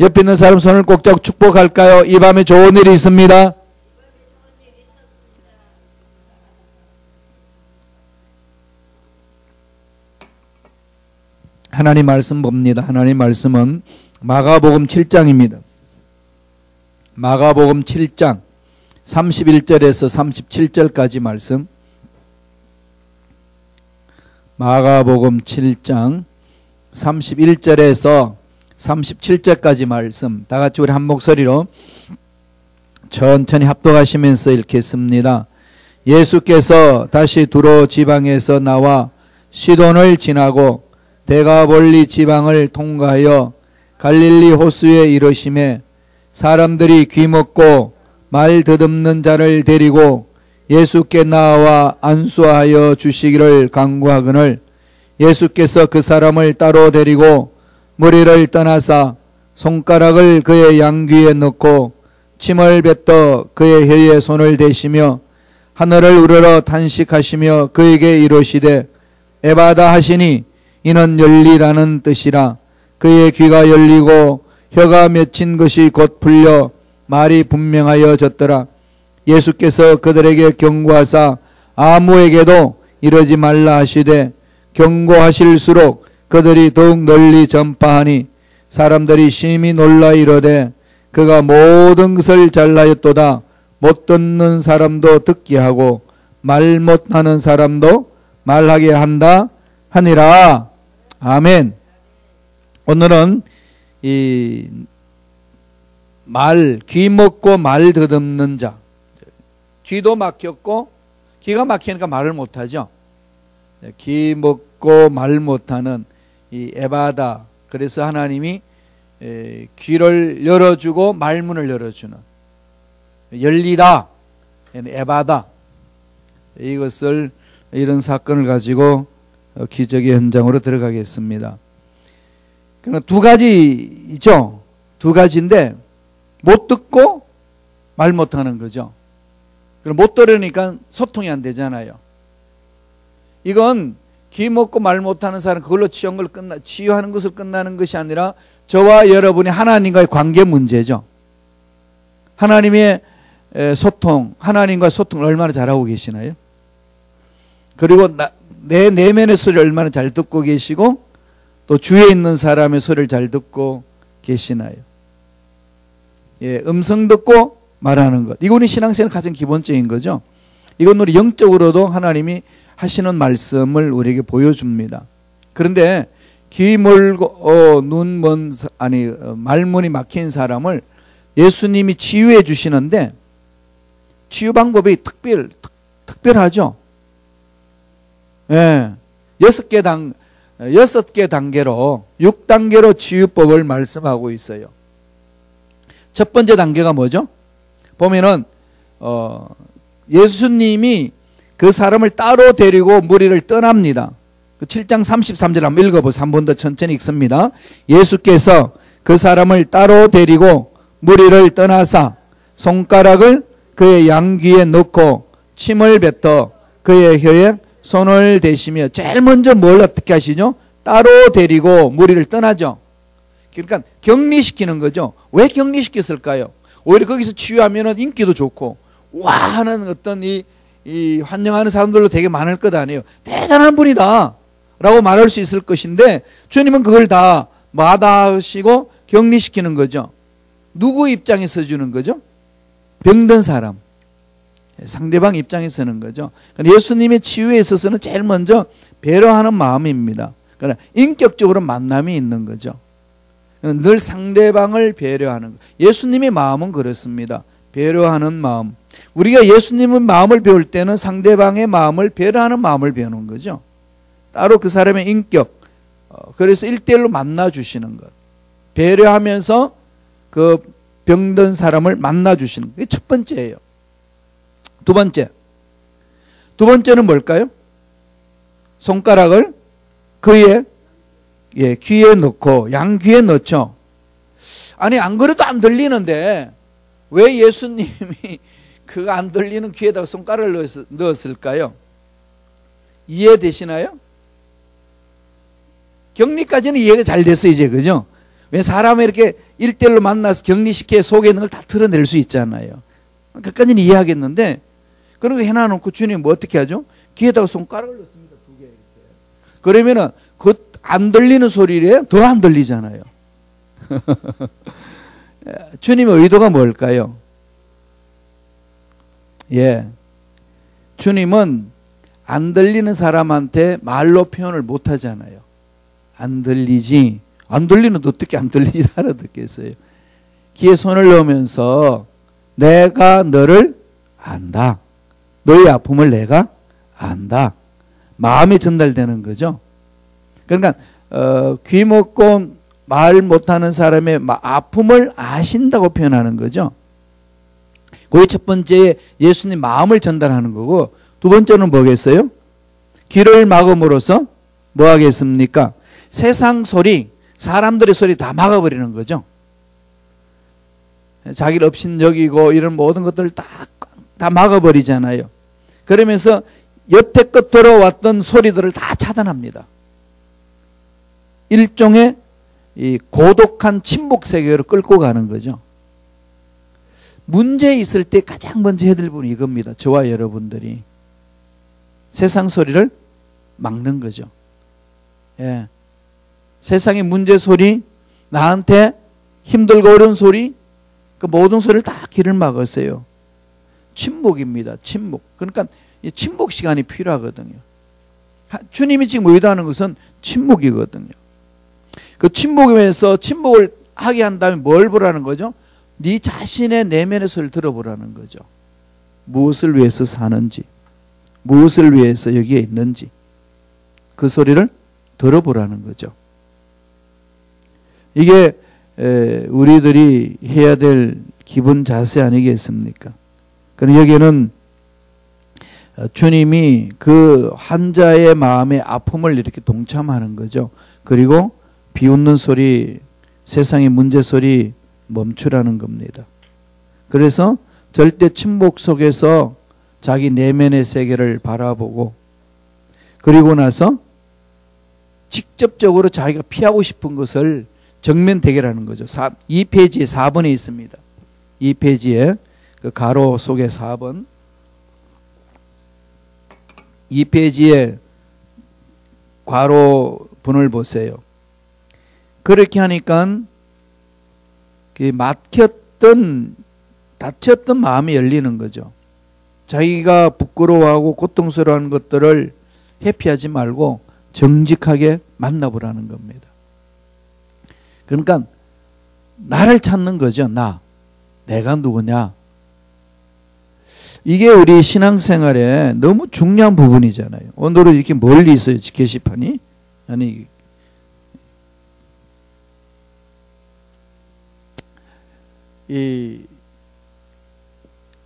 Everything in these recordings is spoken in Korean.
옆에 있는 사람 손을 꼭 잡고 축복할까요? 이 밤에 좋은 일이 있습니다. 하나님 말씀 봅니다. 하나님 말씀은 마가복음 7장입니다. 마가복음 7장 31절에서 37절까지 말씀. 마가복음 7장 31절에서 37절까지 말씀. 다 같이 우리 한 목소리로 천천히 합독하시면서 읽겠습니다. 예수께서 다시 두로 지방에서 나와 시돈을 지나고 데가볼리 지방을 통과하여 갈릴리 호수에 이르시매 사람들이 귀먹고 말 더듬는 자를 데리고 예수께 나와 안수하여 주시기를 간구하거늘 예수께서 그 사람을 따로 데리고 무리를 떠나사 손가락을 그의 양귀에 넣고 침을 뱉어 그의 혀에 손을 대시며 하늘을 우러러 탄식하시며 그에게 이르시되 에바다 하시니 이는 열리라는 뜻이라. 그의 귀가 열리고 혀가 맺힌 것이 곧 풀려 말이 분명하여 졌더라. 예수께서 그들에게 경고하사 아무에게도 이러지 말라 하시되 경고하실수록 그들이 더욱 널리 전파하니 사람들이 심히 놀라 이르되 그가 모든 것을 잘하였도다. 못 듣는 사람도 듣게 하고 말 못하는 사람도 말하게 한다 하니라. 아멘. 오늘은 이 귀 먹고 말 더듬는 자, 귀도 막혔고 귀가 막히니까 말을 못하죠. 귀 먹고 말 못하는 이 에바다. 그래서 하나님이 귀를 열어주고 말문을 열어주는 열리다, 에바다. 이것을 이런 사건을 가지고 기적의 현장으로 들어가겠습니다. 그러나 두 가지죠. 두 가지인데 못 듣고 말 못하는 거죠. 그럼 못 들으니까 소통이 안 되잖아요. 이건 귀 먹고 말 못하는 사람 그걸로 치유하는 것을 끝나는 것이 아니라 저와 여러분이 하나님과의 관계 문제죠. 하나님의 소통, 하나님과의 소통을 얼마나 잘하고 계시나요? 그리고 내 내면의 소리를 얼마나 잘 듣고 계시고 또 주위에 있는 사람의 소리를 잘 듣고 계시나요? 예, 음성 듣고 말하는 것. 이거는 신앙생활 가장 기본적인 거죠. 이건 우리 영적으로도 하나님이 하시는 말씀을 우리에게 보여줍니다. 그런데 귀 멀고 말문이 막힌 사람을 예수님이 치유해 주시는데 치유 방법이 특별하죠. 예, 6개 단계로 6단계로 치유법을 말씀하고 있어요. 첫 번째 단계가 뭐죠? 보면은 예수님이 그 사람을 따로 데리고 무리를 떠납니다. 7장 33절 한번 읽어보세요. 한 번 더 천천히 읽습니다. 예수께서 그 사람을 따로 데리고 무리를 떠나사 손가락을 그의 양귀에 넣고 침을 뱉어 그의 혀에 손을 대시며 제일 먼저 뭘 어떻게 하시죠? 따로 데리고 무리를 떠나죠. 그러니까 격리시키는 거죠. 왜 격리시켰을까요? 오히려 거기서 치유하면 인기도 좋고 와 하는 어떤 이 환영하는 사람들도 되게 많을 것 아니에요. 대단한 분이다 라고 말할 수 있을 것인데 주님은 그걸 다 마다하시고 격리시키는 거죠. 누구 입장에서 주는 거죠? 병든 사람, 상대방 입장에서는 거죠. 그러니까 예수님의 치유에 있어서는 제일 먼저 배려하는 마음입니다. 그러나 인격적으로 만남이 있는 거죠. 늘 상대방을 배려하는 것. 예수님의 마음은 그렇습니다. 배려하는 마음. 우리가 예수님의 마음을 배울 때는 상대방의 마음을 배려하는 마음을 배우는 거죠. 따로 그 사람의 인격, 그래서 1대1로 만나주시는 것. 배려하면서 그 병든 사람을 만나주시는 것. 이게 첫 번째예요. 두 번째는 뭘까요? 손가락을 그의 귀에 넣고 양귀에 넣죠. 아니 안 그래도 안 들리는데 왜 예수님이 그 안 들리는 귀에다가 손가락을 넣었을까요? 이해되시나요? 격리까지는 이해가 잘 됐어요 이제, 그죠? 왜 사람을 이렇게 일대일로 만나서 격리시켜 속에 있는 걸 다 드러낼 수 있잖아요. 그까지는 이해하겠는데 그런 거 해놔놓고 주님 뭐 어떻게 하죠? 귀에다가 손가락을 넣습니다. 2개 이렇게. 그러면은 그 안 들리는 소리래 더 안 들리잖아요. 주님의 의도가 뭘까요? 예, 주님은 안 들리는 사람한테 말로 표현을 못 하잖아요. 안 들리지. 안 들리는데 어떻게 안 들리지 알아듣겠어요. 귀에 손을 넣으면서 내가 너를 안다. 너의 아픔을 내가 안다. 마음이 전달되는 거죠. 그러니까 귀 먹고 말 못하는 사람의 아픔을 아신다고 표현하는 거죠. 그게 첫 번째 예수님 마음을 전달하는 거고, 두 번째는 뭐겠어요? 귀를 막음으로써 뭐 하겠습니까? 세상 소리, 사람들의 소리 다 막아버리는 거죠. 자기를 업신여기고 이런 모든 것들을 다 막아버리잖아요. 그러면서 여태껏 들어왔던 소리들을 다 차단합니다. 일종의 이 고독한 침묵 세계로 끌고 가는 거죠. 문제 있을 때 가장 먼저 해야 될 부분이 이겁니다. 저와 여러분들이 세상 소리를 막는 거죠. 예. 세상의 문제 소리, 나한테 힘들고 어려운 소리, 그 모든 소리를 다 귀를 막았어요. 침묵입니다. 침묵. 그러니까 이 침묵 시간이 필요하거든요. 주님이 지금 의도하는 것은 침묵이거든요. 그 침묵에서 침묵을 하게 한 다음에 뭘 보라는 거죠? 네 자신의 내면의 소리를 들어보라는 거죠. 무엇을 위해서 사는지, 무엇을 위해서 여기에 있는지 그 소리를 들어보라는 거죠. 이게 우리들이 해야 될 기본 자세 아니겠습니까? 그럼 여기에는 주님이 그 환자의 마음의 아픔을 이렇게 동참하는 거죠. 그리고 비웃는 소리, 세상의 문제 소리 멈추라는 겁니다. 그래서 절대 침묵 속에서 자기 내면의 세계를 바라보고, 그리고 나서 직접적으로 자기가 피하고 싶은 것을 정면 대결하는 거죠. 2페이지에 4번에 있습니다. 2페이지에 그 가로 속에 4번. 2페이지에 괄호 분을 보세요. 그렇게 하니까 막혔던, 닫혔던 마음이 열리는 거죠. 자기가 부끄러워하고 고통스러워하는 것들을 회피하지 말고 정직하게 만나보라는 겁니다. 그러니까 나를 찾는 거죠. 내가 누구냐. 이게 우리 신앙생활에 너무 중요한 부분이잖아요. 오늘은 이렇게 멀리 있어요. 게시판이. 아니, 이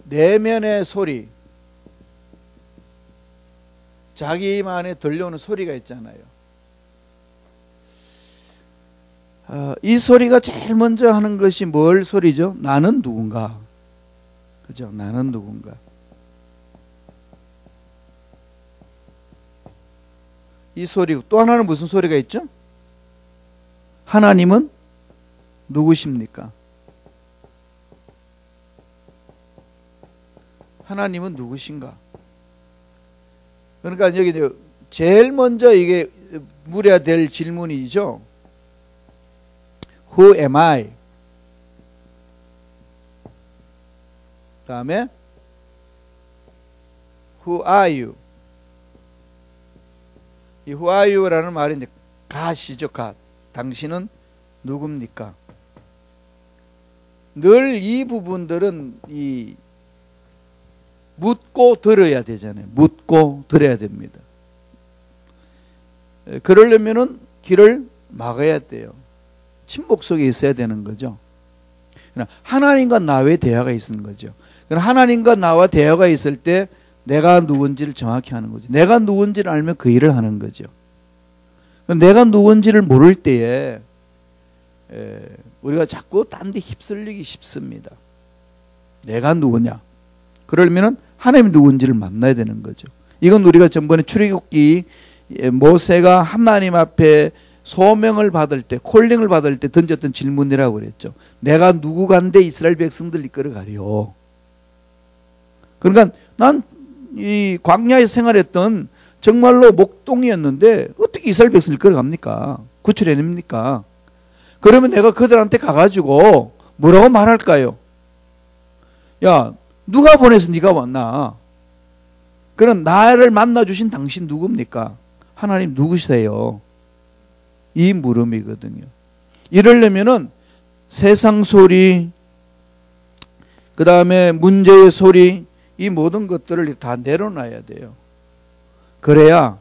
내면의 소리, 자기만에 들려오는 소리가 있잖아요. 이 소리가 제일 먼저 하는 것이 뭘 소리죠? 나는 누군가. 그죠? 나는 누군가. 이 소리. 또 하나는 무슨 소리가 있죠? 하나님은 누구십니까? 하나님은 누구신가? 그러니까 여기 제일 먼저 이게 물어야 될 질문이죠. Who am I? 다음에 Who are you? 이 Who are you라는 말이 이제 갓이죠. 갓. 당신은 누굽니까? 늘 이 부분들은 이 묻고 들어야 되잖아요. 묻고 들어야 됩니다. 그러려면은 귀를 막아야 돼요. 침묵 속에 있어야 되는 거죠. 하나님과 나의 대화가 있는 거죠. 하나님과 나와 대화가 있을 때 내가 누군지를 정확히 하는 거죠. 내가 누군지를 알면 그 일을 하는 거죠. 내가 누군지를 모를 때에 우리가 자꾸 딴 데 휩쓸리기 쉽습니다. 내가 누구냐? 그러려면 하나님이 누군지를 만나야 되는 거죠. 이건 우리가 전번에 출애굽기 모세가 하나님 앞에 소명을 받을 때, 콜링을 받을 때 던졌던 질문이라고 그랬죠. 내가 누구간데 이스라엘 백성들 이끌어가리요. 그러니까 난 이 광야에서 생활했던 정말로 목동이었는데 어떻게 이스라엘 백성을 이끌어갑니까? 구출해냅니까? 그러면 내가 그들한테 가가지고 뭐라고 말할까요? 야, 누가 보내서 네가 왔나? 그런 나를 만나주신 당신 누굽니까? 하나님 누구세요? 이 물음이거든요. 이러려면은 세상 소리, 그 다음에 문제의 소리, 이 모든 것들을 다 내려놔야 돼요. 그래야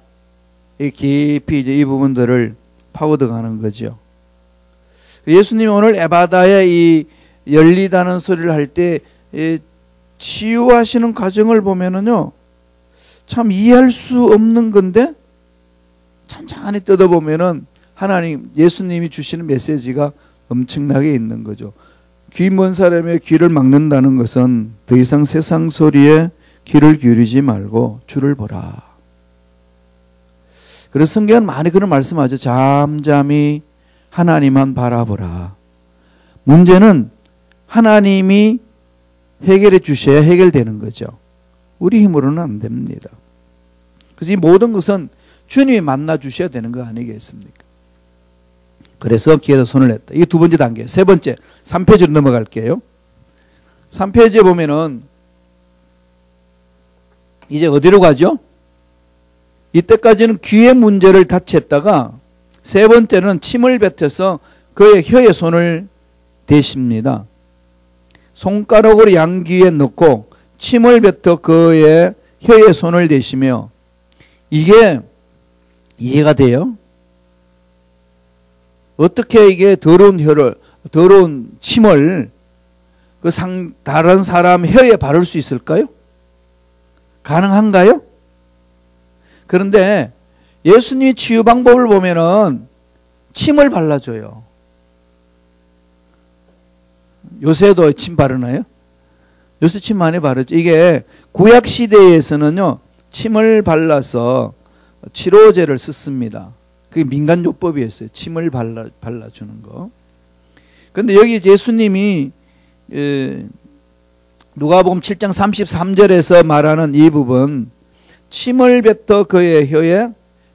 깊이 이제 이 부분들을 파고들어가는 거죠. 예수님이 오늘 에바다의 이 열리다는 소리를 할 때 치유하시는 과정을 보면은요, 참 이해할 수 없는 건데 찬찬히 뜯어보면은 하나님, 예수님이 주시는 메시지가 엄청나게 있는 거죠. 귀 먼 사람의 귀를 막는다는 것은 더 이상 세상 소리에 귀를 기울이지 말고 주를 보라. 그래서 성경은 많이 그런 말씀하죠. 잠잠히 하나님만 바라보라. 문제는 하나님이 해결해 주셔야 해결되는 거죠. 우리 힘으로는 안 됩니다. 그래서 이 모든 것은 주님이 만나 주셔야 되는 거 아니겠습니까? 그래서 귀에다 손을 냈다. 이게 두 번째 단계. 세 번째, 3페이지로 넘어갈게요. 3페이지에 보면은 이제 어디로 가죠? 이때까지는 귀의 문제를 다쳤다가 세 번째는 침을 뱉어서 그의 혀에 손을 대십니다. 손가락으로 양귀에 넣고 침을 뱉어 그의 혀에 손을 대시며, 이게 이해가 돼요? 어떻게 이게 더러운 혀를, 더러운 침을 다른 사람 혀에 바를 수 있을까요? 가능한가요? 그런데 예수님이 치유 방법을 보면은 침을 발라줘요. 요새도 침 바르나요? 요새 침 많이 바르죠. 이게 구약 시대에서는요, 침을 발라서 치료제를 썼습니다. 그게 민간요법이었어요. 침을 발라주는 거. 그런데 여기 예수님이 누가복음 7장 33절에서 말하는 이 부분, 침을 뱉어 그의 혀에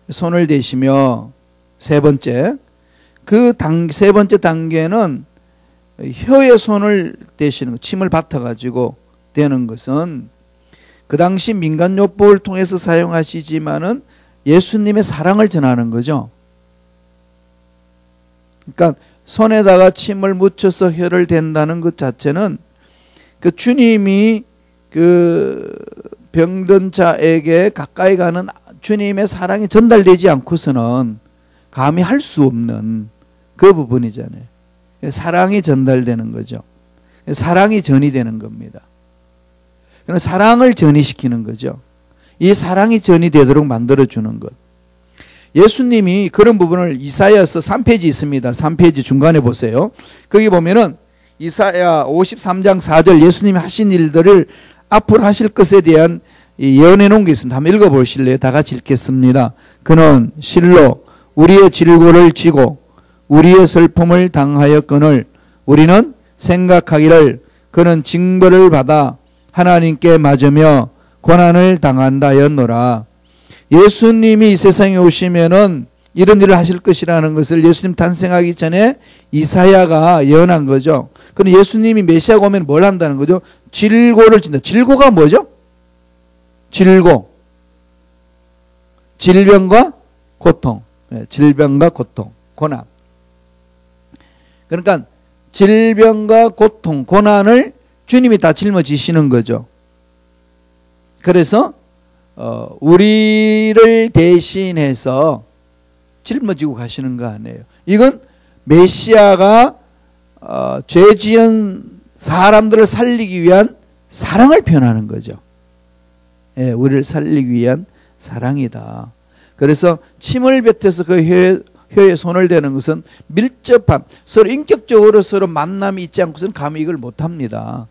손을 대시며, 세 번째, 세 번째 단계는 혀에 손을 대시는 거, 침을 뱉어가지고 되는 것은 그 당시 민간요법을 통해서 사용하시지만은 예수님의 사랑을 전하는 거죠. 그러니까 손에다가 침을 묻혀서 혀를 댄다는 것 자체는 그 주님이 그 병든 자에게 가까이 가는 주님의 사랑이 전달되지 않고서는 감히 할 수 없는 그 부분이잖아요. 사랑이 전달되는 거죠. 사랑이 전이되는 겁니다. 사랑을 전이시키는 거죠. 이 사랑이 전이되도록 만들어주는 것. 예수님이 그런 부분을 이사야서 3페이지 있습니다. 3페이지 중간에 보세요. 거기 보면은 이사야 53장 4절 예수님이 하신 일들을 앞으로 하실 것에 대한 예언해 놓은 게 있습니다. 한번 읽어보실래요? 다 같이 읽겠습니다. 그는 실로 우리의 질고를 지고 우리의 슬픔을 당하였거늘 우리는 생각하기를 그는 징벌을 받아 하나님께 맞으며 고난을 당한다였노라. 예수님이 이 세상에 오시면은 이런 일을 하실 것이라는 것을 예수님 탄생하기 전에 이사야가 예언한 거죠. 그럼 예수님이 메시아가 오면 뭘 한다는 거죠? 질고를 진다. 질고가 뭐죠? 질고. 질병과 고통. 질병과 고통. 고난. 그러니까 질병과 고통, 고난을 주님이 다 짊어지시는 거죠. 그래서 우리를 대신해서 짊어지고 가시는 거 아니에요. 이건 메시아가 죄 지은 사람들을 살리기 위한 사랑을 표현하는 거죠. 예, 우리를 살리기 위한 사랑이다. 그래서 침을 뱉어서 그 혀에 손을 대는 것은 밀접한, 서로 인격적으로 서로 만남이 있지 않고서는 감히 이걸 못합니다.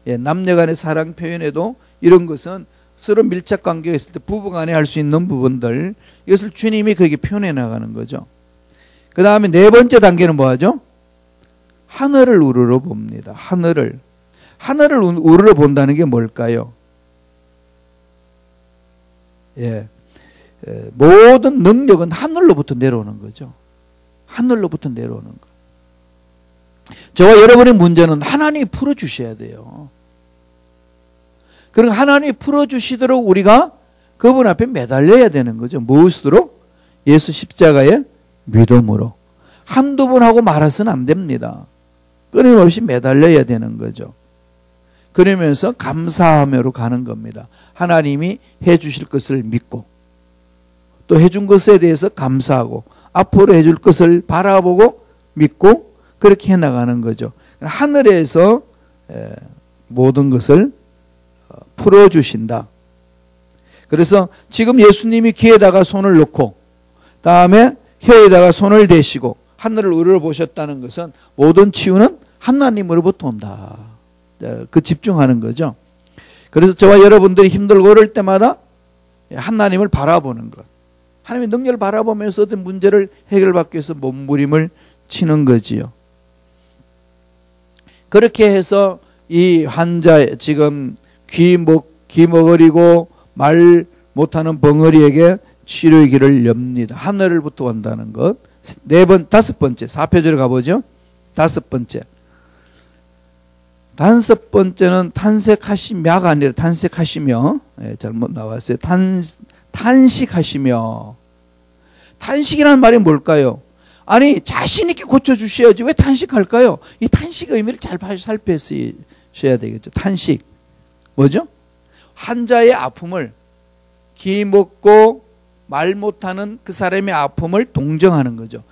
예, 남녀 간의 사랑 표현에도 이런 것은 서로 밀착 관계가 있을 때 부부간에 할 수 있는 부분들, 이것을 주님이 거기에 표현해 나가는 거죠. 그 다음에 네 번째 단계는 뭐 하죠? 하늘을 우러러 봅니다. 하늘을 우러러 본다는 게 뭘까요? 예, 모든 능력은 하늘로부터 내려오는 거죠. 하늘로부터 내려오는 거. 저와 여러분의 문제는 하나님이 풀어주셔야 돼요. 그럼 하나님이 풀어주시도록 우리가 그분 앞에 매달려야 되는 거죠. 무엇으로? 예수 십자가의 믿음으로. 한두 번 하고 말아서는 안 됩니다. 끊임없이 매달려야 되는 거죠. 그러면서 감사하며로 가는 겁니다. 하나님이 해주실 것을 믿고 또 해준 것에 대해서 감사하고 앞으로 해줄 것을 바라보고 믿고 그렇게 해나가는 거죠. 하늘에서 모든 것을 풀어주신다. 그래서 지금 예수님이 귀에다가 손을 넣고 다음에 혀에다가 손을 대시고 하늘을 우러러보셨다는 것은 모든 치유는 하나님으로부터 온다. 그 집중하는 거죠. 그래서 저와 여러분들이 힘들고 어려울 때마다 하나님을 바라보는 것. 하나님의 능력을 바라보면서 어떤 문제를 해결받기 위해서 몸부림을 치는 거지요. 그렇게 해서 이 환자 지금 귀 먹으리고 말 못하는 벙어리에게 치료의 길을 엽니다. 하늘부터 온다는 것. 다섯 번째 4표절에 가보죠. 다섯 번째는 탄식하시며가 아니라 탄식하시며, 잘못 나왔어요. 탄식하시며. 탄식이라는 말이 뭘까요? 아니 자신 있게 고쳐주셔야지 왜 탄식할까요? 이 탄식의 의미를 잘 살펴셔야 되겠죠. 탄식 뭐죠? 환자의 아픔을 귀 먹고 말 못하는 그 사람의 아픔을 동정하는 거죠.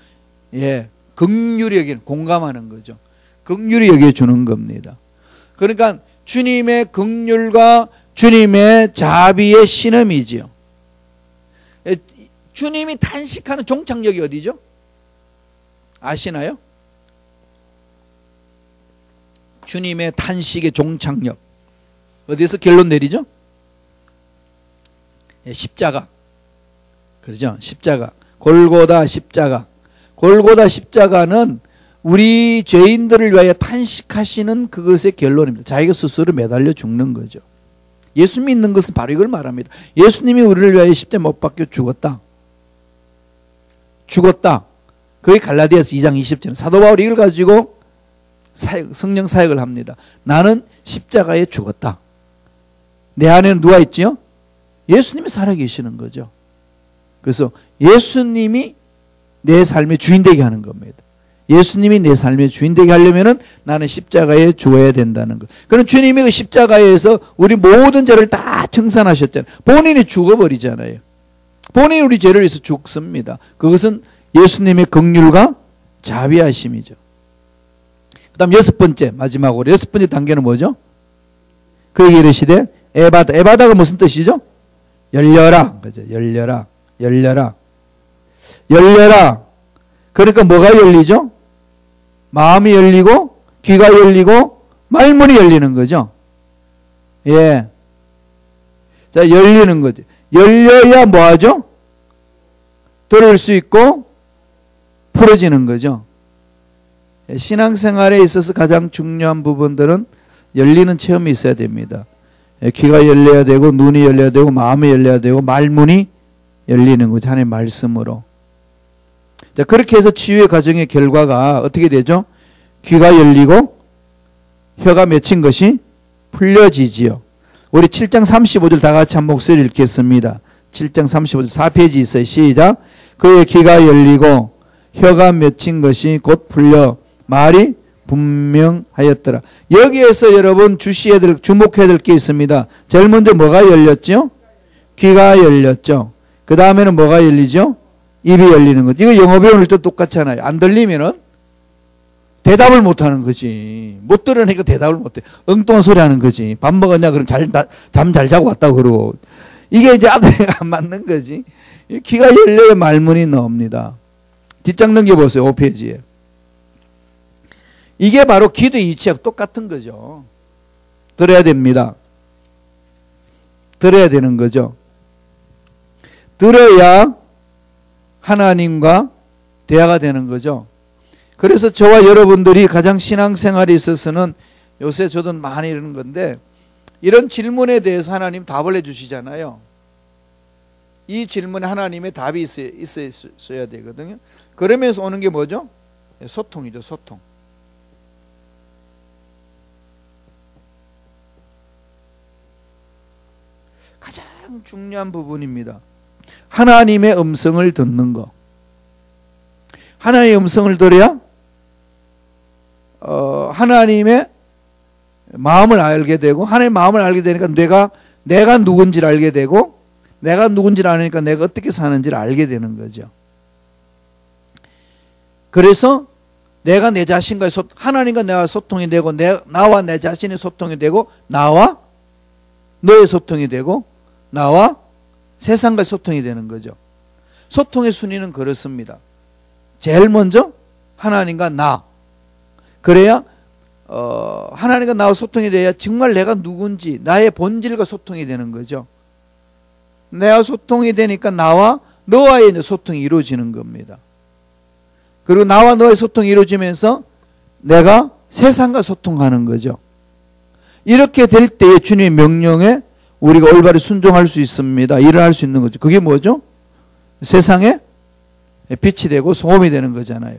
예, 긍휼히 여기는 공감하는 거죠. 긍휼히 여겨주는 겁니다. 그러니까 주님의 긍휼과 주님의 자비의 신음이지요. 주님이 탄식하는 종착역이 어디죠? 아시나요? 주님의 탄식의 종착역 어디에서 결론 내리죠? 십자가. 그러죠? 십자가. 골고다 십자가. 골고다 십자가는 우리 죄인들을 위하여 탄식하시는 그것의 결론입니다. 자기가 스스로 매달려 죽는 거죠. 예수 믿는 것은 바로 이걸 말합니다. 예수님이 우리를 위하여 십자가에 못 박혀 죽었다. 그게 갈라디아서 2장 20절. 사도 바울이 이걸 가지고 성령 사역을 합니다. 나는 십자가에 죽었다. 내 안에는 누가 있지요? 예수님이 살아계시는 거죠. 그래서 예수님이 내 삶의 주인 되게 하는 겁니다. 예수님이 내 삶의 주인 되게 하려면은 나는 십자가에 죽어야 된다는 것. 그럼 주님이 그 십자가에서 우리 모든 죄를 다 청산하셨잖아요. 본인이 죽어버리잖아요. 본인이 우리 죄를 위해서 죽습니다. 그것은 예수님의 긍휼과 자비하심이죠. 그 다음 여섯 번째, 마지막으로 여섯 번째 단계는 뭐죠? 그에게 이르시되 에바다. 에바다가 무슨 뜻이죠? 열려라. 그죠? 열려라. 그러니까 뭐가 열리죠? 마음이 열리고 귀가 열리고 말문이 열리는 거죠. 예. 자, 열리는 거죠. 열려야 뭐 하죠? 들을 수 있고 풀어지는 거죠. 신앙생활에 있어서 가장 중요한 부분들은 열리는 체험이 있어야 됩니다. 귀가 열려야 되고 눈이 열려야 되고 마음이 열려야 되고 말문이 열리는 거죠. 하나님의 말씀으로. 자, 그렇게 해서 치유의 과정의 결과가 어떻게 되죠? 귀가 열리고 혀가 맺힌 것이 풀려지지요. 우리 7장 35절 다 같이 한 목소리 읽겠습니다. 7장 35절 4페이지 있어요. 시작. 그의 귀가 열리고 혀가 맺힌 것이 곧 풀려 말이 분명하였더라. 여기에서 여러분 주목해야 될 게 있습니다. 제일 먼저 뭐가 열렸죠? 귀가 열렸죠. 그 다음에는 뭐가 열리죠? 입이 열리는 거죠. 이거 영어 배울 때 똑같잖아요. 안 들리면은 대답을 못 하는 거지. 못 들으니까 대답을 못 해. 엉뚱한 소리 하는 거지. 밥 먹었냐? 그럼 잠 잘 자고 왔다고 그러고. 이게 이제 안 맞는 거지. 귀가 열려야 말문이 나옵니다. 뒷장 넘겨보세요. 5페이지에. 이게 바로 기도의 이치하고 똑같은 거죠. 들어야 됩니다. 들어야 되는 거죠. 들어야 하나님과 대화가 되는 거죠. 그래서 저와 여러분들이 가장 신앙생활에 있어서는 요새 저도 많이 이러는 건데 이런 질문에 대해서 하나님 답을 해주시잖아요. 이 질문에 하나님의 답이 있어야 되거든요. 그러면서 오는 게 뭐죠? 소통이죠. 소통. 가장 중요한 부분입니다. 하나님의 음성을 듣는 거. 하나님의 음성을 들어야 하나님의 마음을 알게 되고, 하나님의 마음을 알게 되니까 내가 누군지를 알게 되고, 내가 누군지를 아니까 내가 어떻게 사는지를 알게 되는 거죠. 그래서 내가 내 자신과 하나님과 내가 소통이 되고, 나와 내 자신이 소통이 되고, 나와 너의 소통이 되고, 나와 세상과 소통이 되는 거죠. 소통의 순위는 그렇습니다. 제일 먼저 하나님과 나. 그래야 하나님과 나와 소통이 돼야 정말 내가 누군지 나의 본질과 소통이 되는 거죠. 내가 소통이 되니까 나와 너와의 이제 소통이 이루어지는 겁니다. 그리고 나와 너의 소통이 이루어지면서 내가 세상과 소통하는 거죠. 이렇게 될 때에 주님의 명령에 우리가 올바르게 순종할 수 있습니다. 일을 할 수 있는 거죠. 그게 뭐죠? 세상에 빛이 되고 소금이 되는 거잖아요.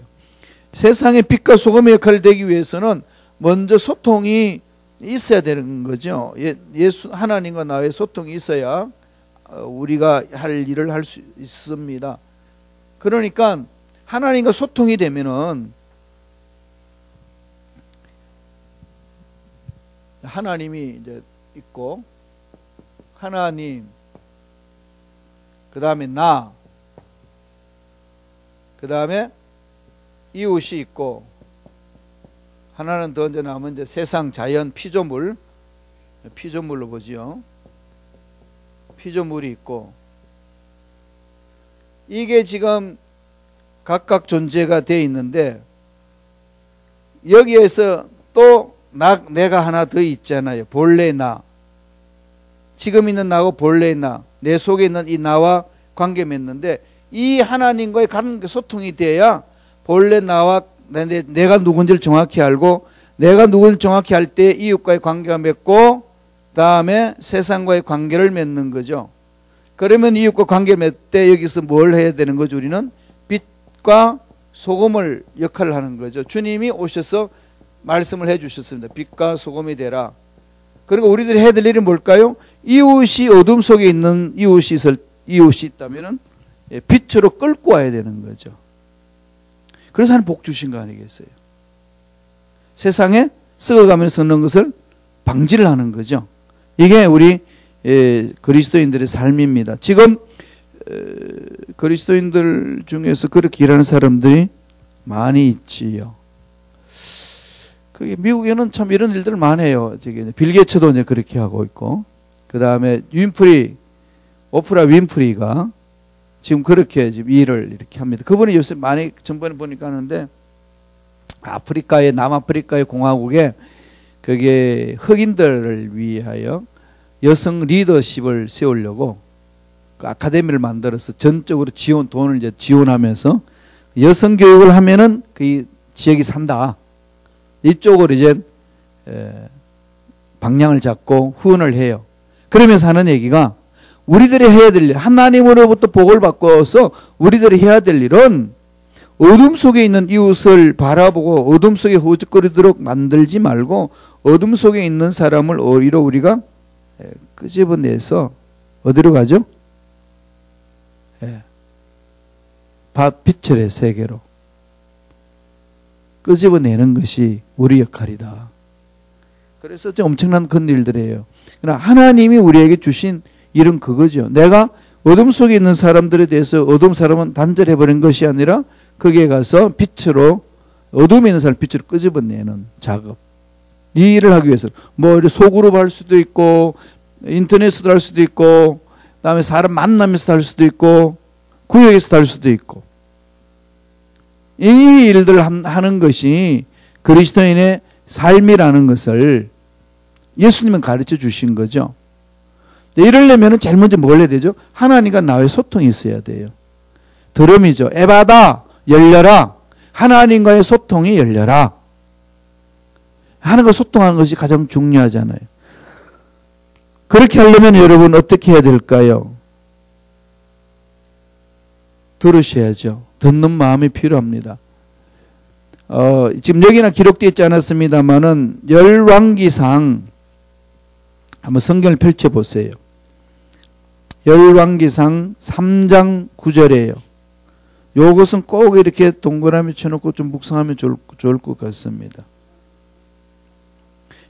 세상에 빛과 소금의 역할을 되기 위해서는 먼저 소통이 있어야 되는 거죠. 하나님과 나의 소통이 있어야 우리가 할 일을 할 수 있습니다. 그러니까 하나님과 소통이 되면은 하나님이 이제 있고, 하나님, 그 다음에 나, 그 다음에 이웃이 있고, 하나는 더 이제 남은 이제 세상, 자연, 피조물로 보지요. 피조물이 있고, 이게 지금 각각 존재가 되어 있는데, 여기에서 또 내가 하나 더 있잖아요. 본래 나. 지금 있는 나하고 본래 나. 내 속에 있는 이 나와 관계 맺는데, 이 하나님과의 소통이 돼야 본래 나와 내가 누군지를 정확히 알고, 내가 누군지를 정확히 알 때 이웃과의 관계가 맺고, 다음에 세상과의 관계를 맺는 거죠. 그러면 이웃과 관계를 맺을 때 여기서 뭘 해야 되는 거죠? 우리는 빛과 소금을 역할을 하는 거죠. 주님이 오셔서 말씀을 해 주셨습니다. 빛과 소금이 되라. 그리고 우리들이 해야 될 일이 뭘까요? 이웃이 어둠 속에 있는 이웃이 있다면은 빛으로 끌고 와야 되는 거죠. 그래서 하나님 복 주신 거 아니겠어요? 세상에 썩어가면서 는 것을 방지를 하는 거죠. 이게 우리 그리스도인들의 삶입니다. 지금 그리스도인들 중에서 그렇게 일하는 사람들이 많이 있지요. 그게 미국에는 참 이런 일들 많아요. 빌 게이츠도 이제 그렇게 하고 있고, 그 다음에 오프라 윈프리가 지금 그렇게 지금 일을 이렇게 합니다. 그분이 요새 많이 전번에 보니까 하는데, 남아프리카의 공화국에 그게 흑인들을 위하여 여성 리더십을 세우려고 그 아카데미를 만들어서 전적으로 돈을 이제 지원하면서 여성 교육을 하면은 그 지역이 산다. 이쪽으로 이제 방향을 잡고 후원을 해요. 그러면서 하는 얘기가, 우리들이 해야 될 일, 하나님으로부터 복을 받고서 우리들이 해야 될 일은 어둠 속에 있는 이웃을 바라보고 어둠 속에 허우적거리도록 만들지 말고, 어둠 속에 있는 사람을 오히려 우리가 끄집어내서 어디로 가죠? 빛의 세계로 끄집어내는 것이 우리 역할이다. 그래서 좀 엄청난 큰 일들이에요. 그러나 하나님이 우리에게 주신 일은 그거죠. 내가 어둠 속에 있는 사람들에 대해서 어둠 사람은 단절해버린 것이 아니라 거기에 가서 빛으로, 어둠에 있는 사람을 빛으로 끄집어내는 작업. 이 일을 하기 위해서 뭐 소그룹 할 수도 있고, 인터넷으로 할 수도 있고, 그다음에 사람 만나면서 할 수도 있고, 구역에서 할 수도 있고, 이 일들을 하는 것이 그리스도인의 삶이라는 것을 예수님은 가르쳐 주신 거죠. 이러려면 제일 먼저 뭘 해야 되죠? 하나님과 나의 소통이 있어야 돼요. 드럼이죠. 에바다, 열려라. 하나님과의 소통이 열려라. 하나님과 소통하는 것이 가장 중요하잖아요. 그렇게 하려면 여러분 어떻게 해야 될까요? 들으셔야죠. 듣는 마음이 필요합니다. 지금 여기나 기록되어 있지 않았습니다만은 열왕기상 한번 성경을 펼쳐보세요. 열왕기상 3장 9절이에요. 요것은 꼭 이렇게 동그라미 쳐놓고 좀 묵상하면 좋을 것 같습니다.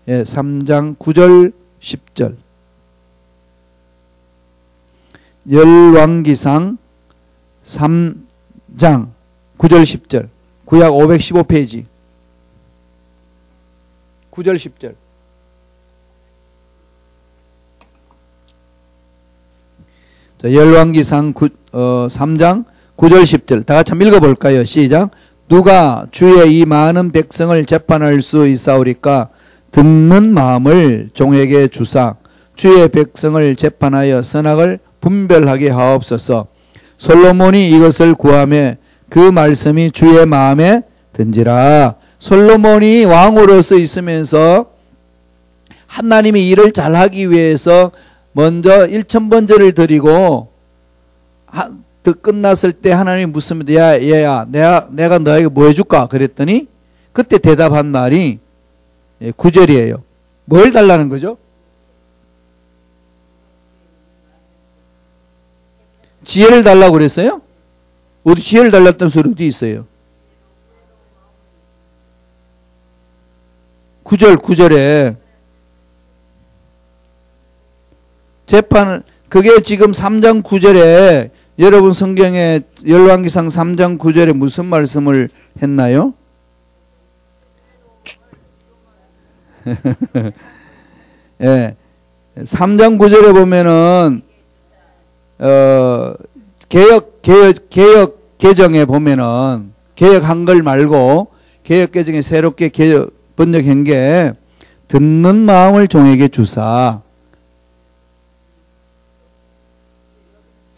예, 3장 9절 10절. 열왕기상 3장 9절 10절. 구약 515페이지 9절 10절. 자, 열왕기상 3장 9절 10절 다 같이 한번 읽어볼까요? 시작. 누가 주의 이 많은 백성을 재판할 수 있사오리까? 듣는 마음을 종에게 주사 주의 백성을 재판하여 선악을 분별하게 하옵소서. 솔로몬이 이것을 구하며 그 말씀이 주의 마음에 든지라. 솔로몬이 왕으로서 있으면서 하나님이 일을 잘하기 위해서 먼저 일천번제를 드리고 끝났을 때 하나님이 묻습니다. 야 얘야 내가 너에게 뭐 해줄까? 그랬더니 그때 대답한 말이 9절이에요. 뭘 달라는 거죠? 지혜를 달라고 그랬어요? 어디 지혜를 달랐던 소리 어디 있어요? 9절에 재판을 그게 지금 3장 9절에 여러분 성경에 열왕기상 3장 9절에 무슨 말씀을 했나요? 예. 3장 9절에 보면은 개역 개정에 보면은 개역 한글 말고 개역 개정에 새롭게 번역한 게 듣는 마음을 종에게 주사.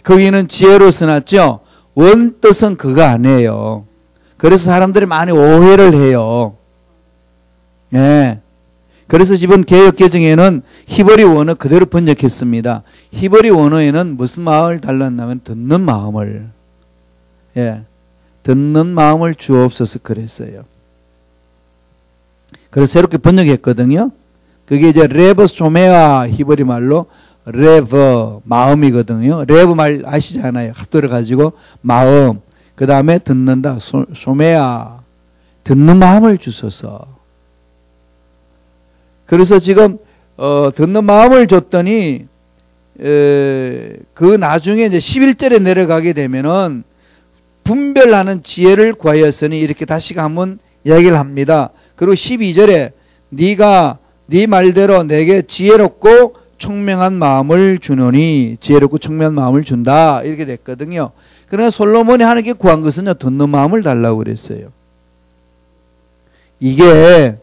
거기는 지혜로 써놨죠. 원뜻은 그거 아니에요. 그래서 사람들이 많이 오해를 해요. 예. 그래서 이번 개역 개정에는 히브리 원어 그대로 번역했습니다. 히브리 원어에는 무슨 마음을 달랐냐면 듣는 마음을, 예, 듣는 마음을 주옵소서 그랬어요. 그래서 새롭게 번역했거든요. 그게 이제 레버 소메아 히브리 말로 레버 마음이거든요. 레버 말 아시잖아요. 핫도를 가지고 마음, 그 다음에 듣는다 소메아 듣는 마음을 주소서. 그래서 지금 듣는 마음을 줬더니 그 나중에 이제 11절에 내려가게 되면은 분별하는 지혜를 구하였으니 이렇게 다시 한번 이야기를 합니다. 그리고 12절에 네가 네 말대로 내게 지혜롭고 총명한 마음을 주노니 지혜롭고 총명한 마음을 준다 이렇게 됐거든요. 그러나 솔로몬이 하나님께 구한 것은요 듣는 마음을 달라고 그랬어요. 이게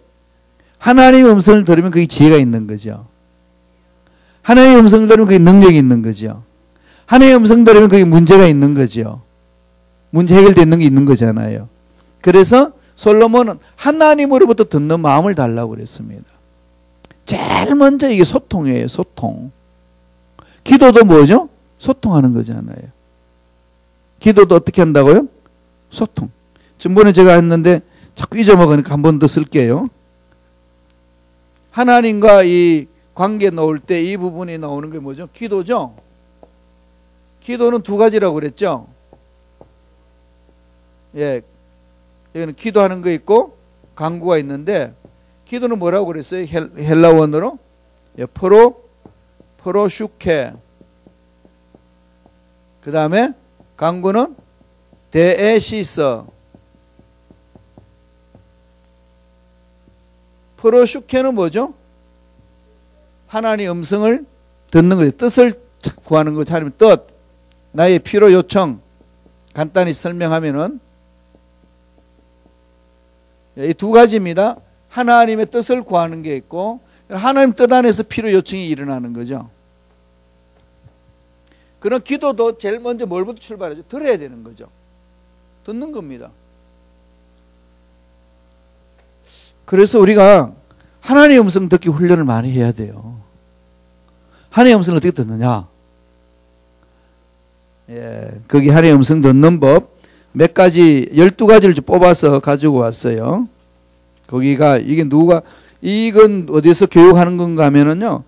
하나님의 음성을 들으면 그게 지혜가 있는 거죠. 하나님의 음성을 들으면 그게 능력이 있는 거죠. 하나님의 음성을 들으면 그게 문제가 있는 거죠. 문제 해결되는 게 있는 거잖아요. 그래서 솔로몬은 하나님으로부터 듣는 마음을 달라고 그랬습니다. 제일 먼저 이게 소통이에요. 소통. 기도도 뭐죠? 소통하는 거잖아요. 기도도 어떻게 한다고요? 소통. 지난번에 제가 했는데 자꾸 잊어먹으니까 한 번 더 쓸게요. 하나님과 이 관계 놓을 때 이 부분이 나오는 게 뭐죠? 기도죠. 기도는 두 가지라고 그랬죠. 예, 여기는 기도하는 거 있고 간구가 있는데 기도는 뭐라고 그랬어요? 헬라원어로 예, 프로슈케. 그 다음에 간구는 데에시서. 프로슈케는 뭐죠? 하나님의 음성을 듣는 거죠. 뜻을 구하는 거죠. 하나님 뜻, 나의 필요 요청 간단히 설명하면은 이 두 가지입니다. 하나님의 뜻을 구하는 게 있고 하나님 뜻 안에서 필요 요청이 일어나는 거죠. 그런 기도도 제일 먼저 뭘부터 출발하죠? 들어야 되는 거죠. 듣는 겁니다. 그래서 우리가 하나님의 음성 듣기 훈련을 많이 해야 돼요. 하나님의 음성을 어떻게 듣느냐? 예, 거기 하나님의 음성 듣는 법 몇 가지 12가지를 뽑아서 가지고 왔어요. 거기가 이건 어디서 교육하는 건가 하면은요.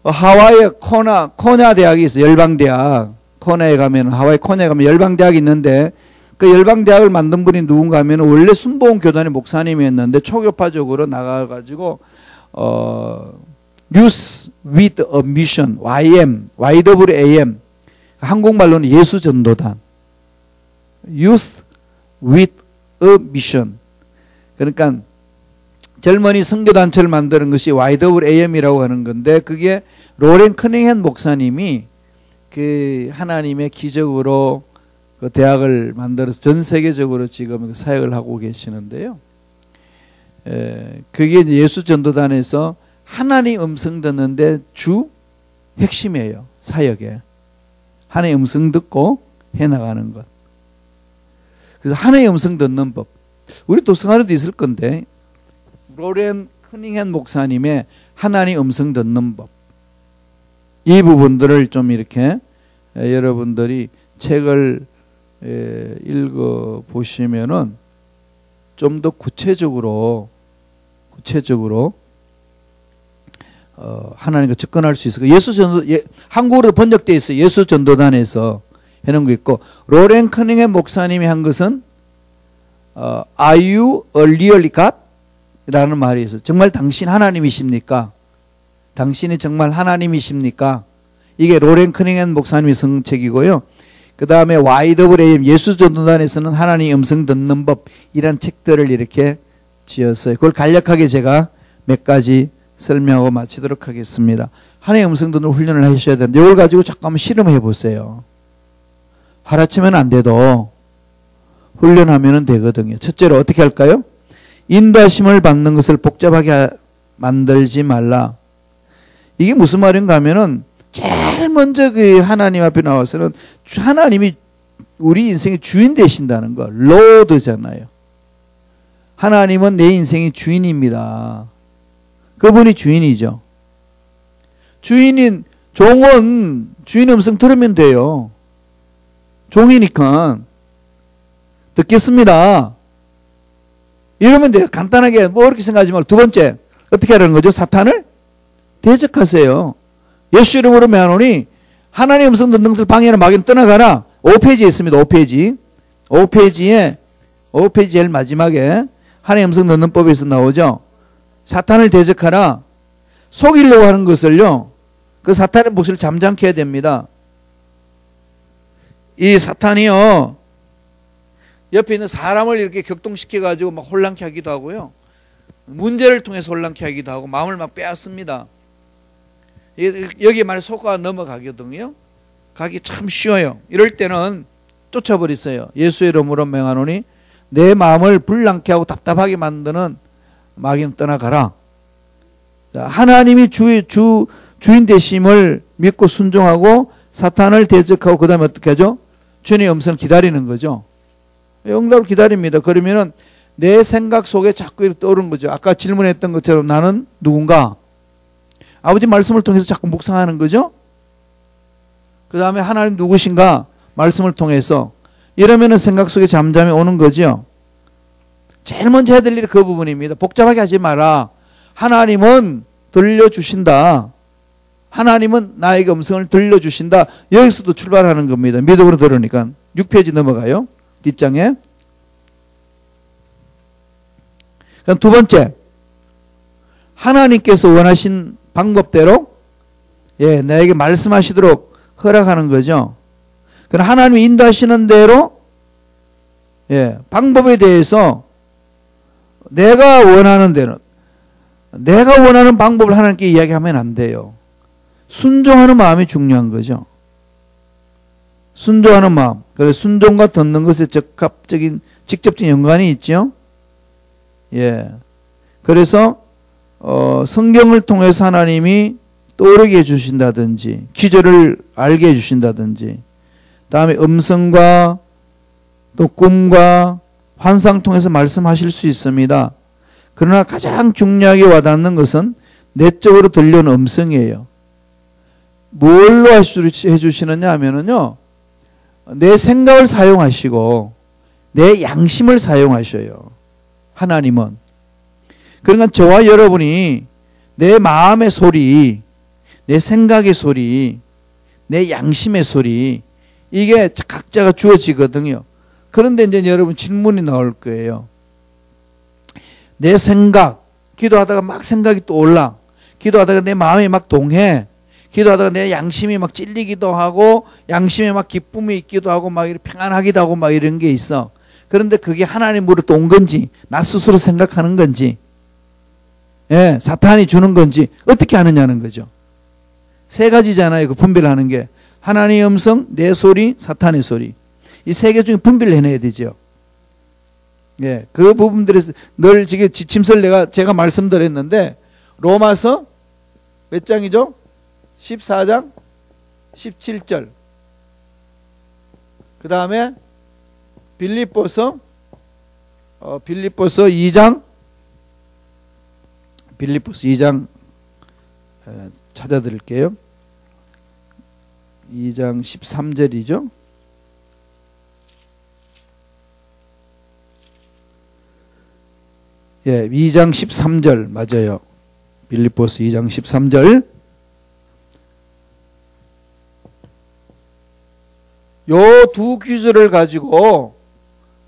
하와이에 코냐 대학이 있어요. 열방대학. 코냐에 가면 하와이 코냐에 가면 열방대학이 있는데 그 열방대학을 만든 분이 누군가 하면 원래 순복음 교단의 목사님이었는데 초교파적으로 나가가지고 Youth with a Mission YWAM 한국말로는 예수전도단 Youth with a Mission 그러니까 젊은이 선교단체를 만드는 것이 YWAM이라고 하는 건데 그게 로렌 커닝햄 목사님이 그 하나님의 기적으로 그 대학을 만들어서 전 세계적으로 지금 사역을 하고 계시는데요. 그게 예수 전도단에서 하나님 음성 듣는데 주 핵심이에요. 사역에. 하나님 음성 듣고 해나가는 것. 그래서 하나님 음성 듣는 법. 우리 도서관에도 있을 건데 로렌 커닝햄 목사님의 하나님 음성 듣는 법. 이 부분들을 좀 이렇게 여러분들이 책을 읽어 보시면은 좀 더 구체적으로 하나님과 접근할 수 있어요. 한국어로 번역되어 있어요. 예수 전도단에서 해놓은 거 있고 로렌 커닝햄 목사님이 한 것은 Are you a really God? 라는 말이 있어요. 정말 당신 하나님이십니까? 당신이 정말 하나님이십니까? 이게 로렌 커닝햄 목사님의 성책이고요. 그 다음에 YWAM 예수전도단에서는 하나님 음성 듣는 법 이런 책들을 이렇게 지었어요. 그걸 간략하게 제가 몇 가지 설명하고 마치도록 하겠습니다. 하나님 음성 듣는 훈련을 하셔야 되는데 이걸 가지고 잠깐만 실험해 보세요. 하루아침에는 안 돼도 훈련하면 되거든요. 첫째로 어떻게 할까요? 인도하심을 받는 것을 복잡하게 만들지 말라. 이게 무슨 말인가 하면은 제일 먼저 그 하나님 앞에 나와서는 하나님이 우리 인생의 주인 되신다는 거. 로드잖아요. 하나님은 내 인생의 주인입니다. 그분이 주인이죠. 종은 주인 음성 들으면 돼요. 종이니까 듣겠습니다. 이러면 돼요. 간단하게 뭐 그렇게 생각하지 말고. 두 번째 어떻게 하라는 거죠? 사탄을 대적하세요. 예수 이름으로 명하노니 하나님 음성 듣는 것을 방해하는 마귀는 떠나가라. 5페이지에 있습니다. 5페이지. 5페이지 제일 마지막에 하나님 음성 듣는 법에서 나오죠. 사탄을 대적하라. 속이려고 하는 것을요. 그 사탄의 몫을 잠잠케 해야 됩니다. 이 사탄이요. 옆에 있는 사람을 이렇게 격동시켜가지고 막 혼란케 하기도 하고요. 문제를 통해서 혼란케 하기도 하고 마음을 막 빼앗습니다. 여기에 만약 속아 넘어가거든요. 가기 참 쉬워요. 이럴 때는 쫓아버리세요. 예수의 이름으로 명하노니 내 마음을 불난케 하고 답답하게 만드는 마귀는 떠나가라. 하나님이 주인 되심을 믿고 순종하고 사탄을 대적하고 그 다음에 어떻게 하죠? 주님의 음성을 기다리는 거죠. 응답을 기다립니다. 그러면은 내 생각 속에 자꾸 이렇게 떠오르는 거죠. 아까 질문했던 것처럼 나는 누군가? 아버지 말씀을 통해서 자꾸 묵상하는 거죠. 그 다음에 하나님 누구신가? 말씀을 통해서 이러면은 생각 속에 잠잠히 오는 거죠. 제일 먼저 해야 될 일이 그 부분입니다. 복잡하게 하지 마라. 하나님은 들려주신다. 하나님은 나에게 음성을 들려주신다. 여기서도 출발하는 겁니다. 믿음으로 들으니까. 6페이지 넘어가요. 뒷장에. 그럼 두 번째. 하나님께서 원하신 방법대로 나에게 말씀하시도록 허락하는 거죠. 그럼 하나님이 인도하시는 대로 방법에 대해서 내가 원하는 대로 내가 원하는 방법을 하나님께 이야기하면 안 돼요. 순종하는 마음이 중요한 거죠. 순종하는 마음. 그래서 순종과 듣는 것에 직접적인 연관이 있죠. 그래서 성경을 통해서 하나님이 떠오르게 해주신다든지 기절을 알게 해주신다든지 다음에 음성과 또 꿈과 환상 통해서 말씀하실 수 있습니다. 그러나 가장 중요하게 와닿는 것은 내적으로 들려오는 음성이에요. 뭘로 해주시느냐 하면은요, 내 생각을 사용하시고 내 양심을 사용하셔요. 하나님은. 그러니까 저와 여러분이 내 마음의 소리, 내 생각의 소리, 내 양심의 소리, 이게 각자가 주어지거든요. 그런데 이제 여러분 질문이 나올 거예요. 내 생각, 기도하다가 막 생각이 떠올라. 기도하다가 내 마음이 막 동해. 기도하다가 내 양심이 막 찔리기도 하고, 양심에 막 기쁨이 있기도 하고, 막 이렇게 평안하기도 하고, 막 이런 게 있어. 그런데 그게 하나님으로부터 온 건지, 나 스스로 생각하는 건지, 예, 사탄이 주는 건지, 어떻게 하느냐는 거죠. 세 가지잖아요. 그 분별하는 게. 하나님의 음성, 내 소리, 사탄의 소리. 이 세 개 중에 분별을 해내야 되죠. 예, 그 부분들에서 늘 지금 지침서를 제가 말씀드렸는데, 로마서 몇 장이죠? 14장 17절. 그 다음에 빌립보서 2장 찾아드릴게요. 2장 13절이죠. 예, 2장 13절 맞아요. 빌립보서 2장 13절. 요 두 구절을 가지고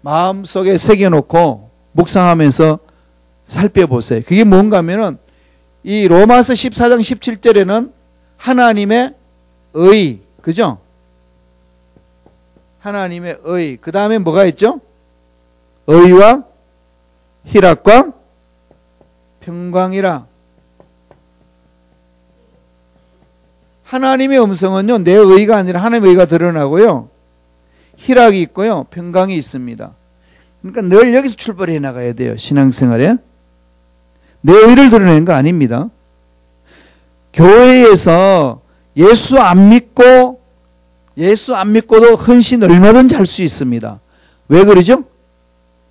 마음속에 새겨놓고 묵상하면서 살펴보세요. 그게 뭔가 하면은 이 로마서 14장 17절에는 하나님의 의, 그죠? 하나님의 의. 그 다음에 뭐가 있죠? 의와 희락과 평강이라. 하나님의 음성은요, 내 의가 아니라 하나님의 의가 드러나고요, 희락이 있고요, 평강이 있습니다. 그러니까 늘 여기서 출발해 나가야 돼요. 신앙생활에 내 의를 드러내는 거 아닙니다. 교회에서 예수 안 믿고도 헌신 얼마든지 할 수 있습니다. 왜 그러죠?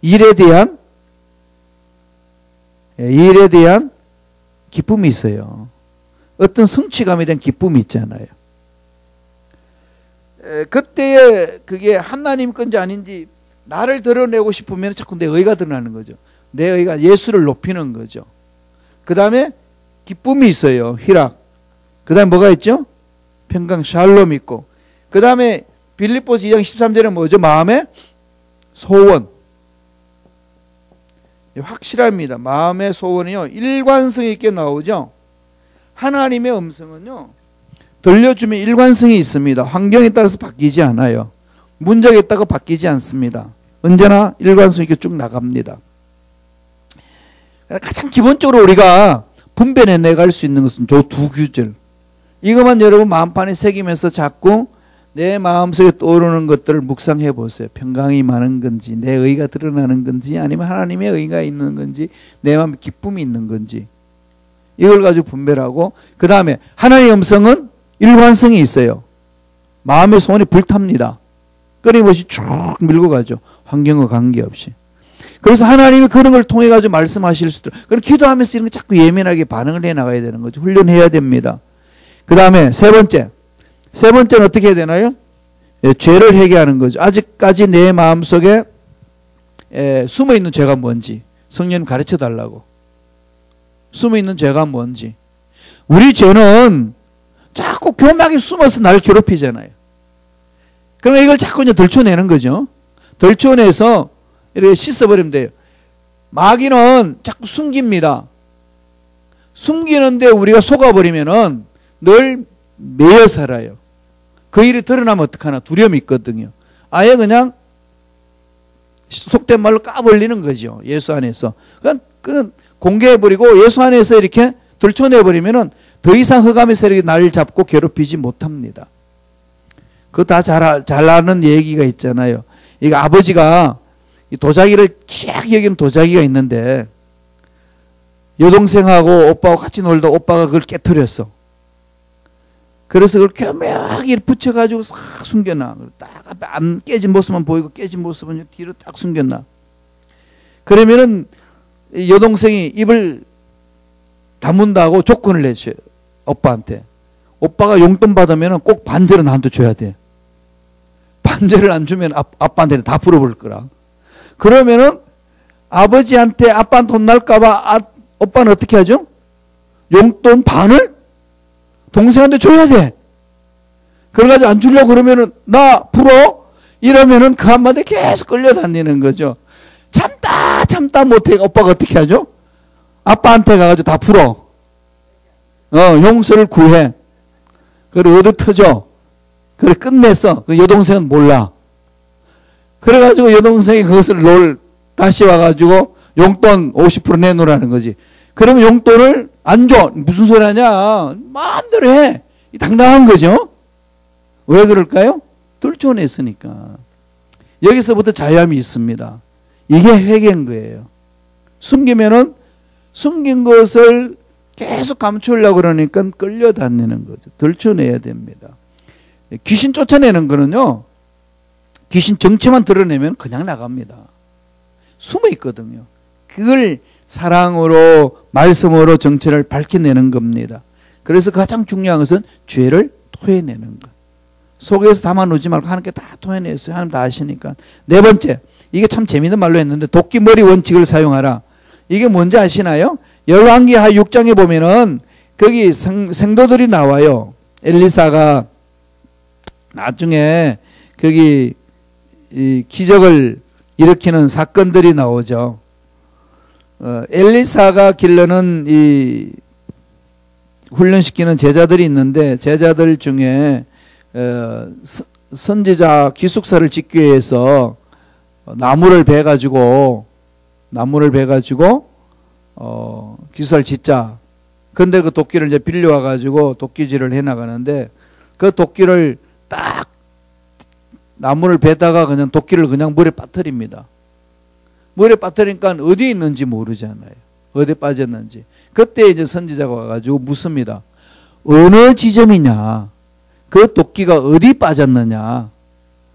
일에 대한 기쁨이 있어요. 어떤 성취감에 대한 기쁨이 있잖아요. 그때에 그게 하나님 건지 아닌지 나를 드러내고 싶으면 자꾸 내 의가 드러나는 거죠. 내 의가 예수를 높이는 거죠. 그 다음에 기쁨이 있어요. 희락. 그 다음에 뭐가 있죠? 평강, 샬롬 있고. 그 다음에 빌립보서 2장 13절에 뭐죠? 마음의 소원. 확실합니다. 마음의 소원이요, 일관성 있게 나오죠. 하나님의 음성은요, 들려주면 일관성이 있습니다. 환경에 따라서 바뀌지 않아요. 문제가 있다고 바뀌지 않습니다. 언제나 일관성 있게 쭉 나갑니다. 가장 기본적으로 우리가 분별해 내갈 수 있는 것은 저 두 구절. 이것만 여러분 마음판에 새기면서 자꾸 내 마음속에 떠오르는 것들을 묵상해 보세요. 평강이 많은 건지, 내 의가 드러나는 건지, 아니면 하나님의 의가 있는 건지, 내 마음에 기쁨이 있는 건지, 이걸 가지고 분별하고, 그 다음에 하나님의 음성은 일관성이 있어요. 마음의 소원이 불탑니다. 끊임없이 쭉 밀고 가죠. 환경과 관계없이. 그래서 하나님이 그런 걸 통해 가지고 말씀하실 수 있도록, 그럼 기도하면서 이런 거 자꾸 예민하게 반응을 해 나가야 되는 거죠. 훈련해야 됩니다. 그 다음에 세 번째는 어떻게 해야 되나요? 죄를 회개하는 거죠. 아직까지 내 마음속에 숨어있는 죄가 뭔지 성령님 가르쳐 달라고. 숨어있는 죄가 뭔지. 우리 죄는 자꾸 교막에 숨어서 나를 괴롭히잖아요. 그러면 이걸 자꾸 이제 덜쳐내는 거죠. 덜쳐내서 이렇게 씻어버리면 돼요. 마귀는 자꾸 숨깁니다. 숨기는데 우리가 속아버리면은 늘 매여 살아요. 그 일이 드러나면 어떡하나 두려움이 있거든요. 아예 그냥 속된 말로 까버리는 거죠. 예수 안에서. 그건 공개해버리고 예수 안에서 이렇게 들춰내버리면은 더 이상 흑암의 세력이 날 잡고 괴롭히지 못합니다. 그거 다 잘 아는 얘기가 있잖아요. 이거 아버지가 도자기를 귀하게 여기는 도자기가 있는데 여동생하고 오빠하고 같이 놀다 오빠가 그걸 깨트렸어. 그래서 그걸 교묘하게 붙여가지고 싹 숨겨놔. 딱 앞에 안 깨진 모습만 보이고 깨진 모습은 뒤로 딱 숨겨놔. 그러면은 여동생이 입을 다문다고 조건을 내줘요. 오빠한테. 오빠가 용돈 받으면 꼭 반절은 나한테 줘야 돼. 반절을 안 주면 아빠한테는 다 풀어버릴 거라. 그러면은 아버지한테 아빠한테 혼날까봐 오빠는 어떻게 하죠? 용돈 반을 동생한테 줘야 돼. 그래가지고 안 주려고 그러면은 나 풀어? 이러면은 그 한마디에 계속 끌려다니는 거죠. 참다 못해 오빠가 어떻게 하죠? 아빠한테 가가지고 다 풀어. 용서를 구해. 그걸 얻어 터져. 그걸 끝냈어. 그 여동생은 몰라. 그래가지고 여동생이 그것을 다시 와가지고 용돈 50% 내놓으라는 거지. 그러면 용돈을 안 줘. 무슨 소리 하냐. 마음대로 해. 당당한 거죠. 왜 그럴까요? 뚫쳐냈으니까. 여기서부터 자유함이 있습니다. 이게 회개인 거예요. 숨기면은 숨긴 것을 계속 감추려고 그러니까 끌려다니는 거죠. 들춰내야 됩니다. 귀신 쫓아내는 거는요. 귀신 정체만 드러내면 그냥 나갑니다. 숨어 있거든요. 그걸 사랑으로 말씀으로 정체를 밝혀내는 겁니다. 그래서 가장 중요한 것은 죄를 토해내는 것. 속에서 담아놓지 말고 하나님께 다 토해냈어요. 하나님 다 아시니까. 네 번째, 이게 참 재미있는 말로 했는데 도끼 머리 원칙을 사용하라. 이게 뭔지 아시나요? 열왕기하 6장에 보면은 거기 생도들이 나와요. 엘리사가 나중에 거기 이 기적을 일으키는 사건들이 나오죠. 엘리사가 길러는 이 훈련시키는 제자들이 있는데 제자들 중에 선지자 기숙사를 짓기 위해서 나무를 베가지고 기숙사를 짓자. 근데 그 도끼를 이제 빌려와 가지고 도끼질을 해 나가는데 그 도끼를 딱 나무를 베다가 그냥 도끼를 그냥 물에 빠뜨립니다. 물에 빠뜨리니까 어디 있는지 모르잖아요. 어디 빠졌는지. 그때 이제 선지자가 와가지고 묻습니다. 어느 지점이냐? 그 도끼가 어디 빠졌느냐?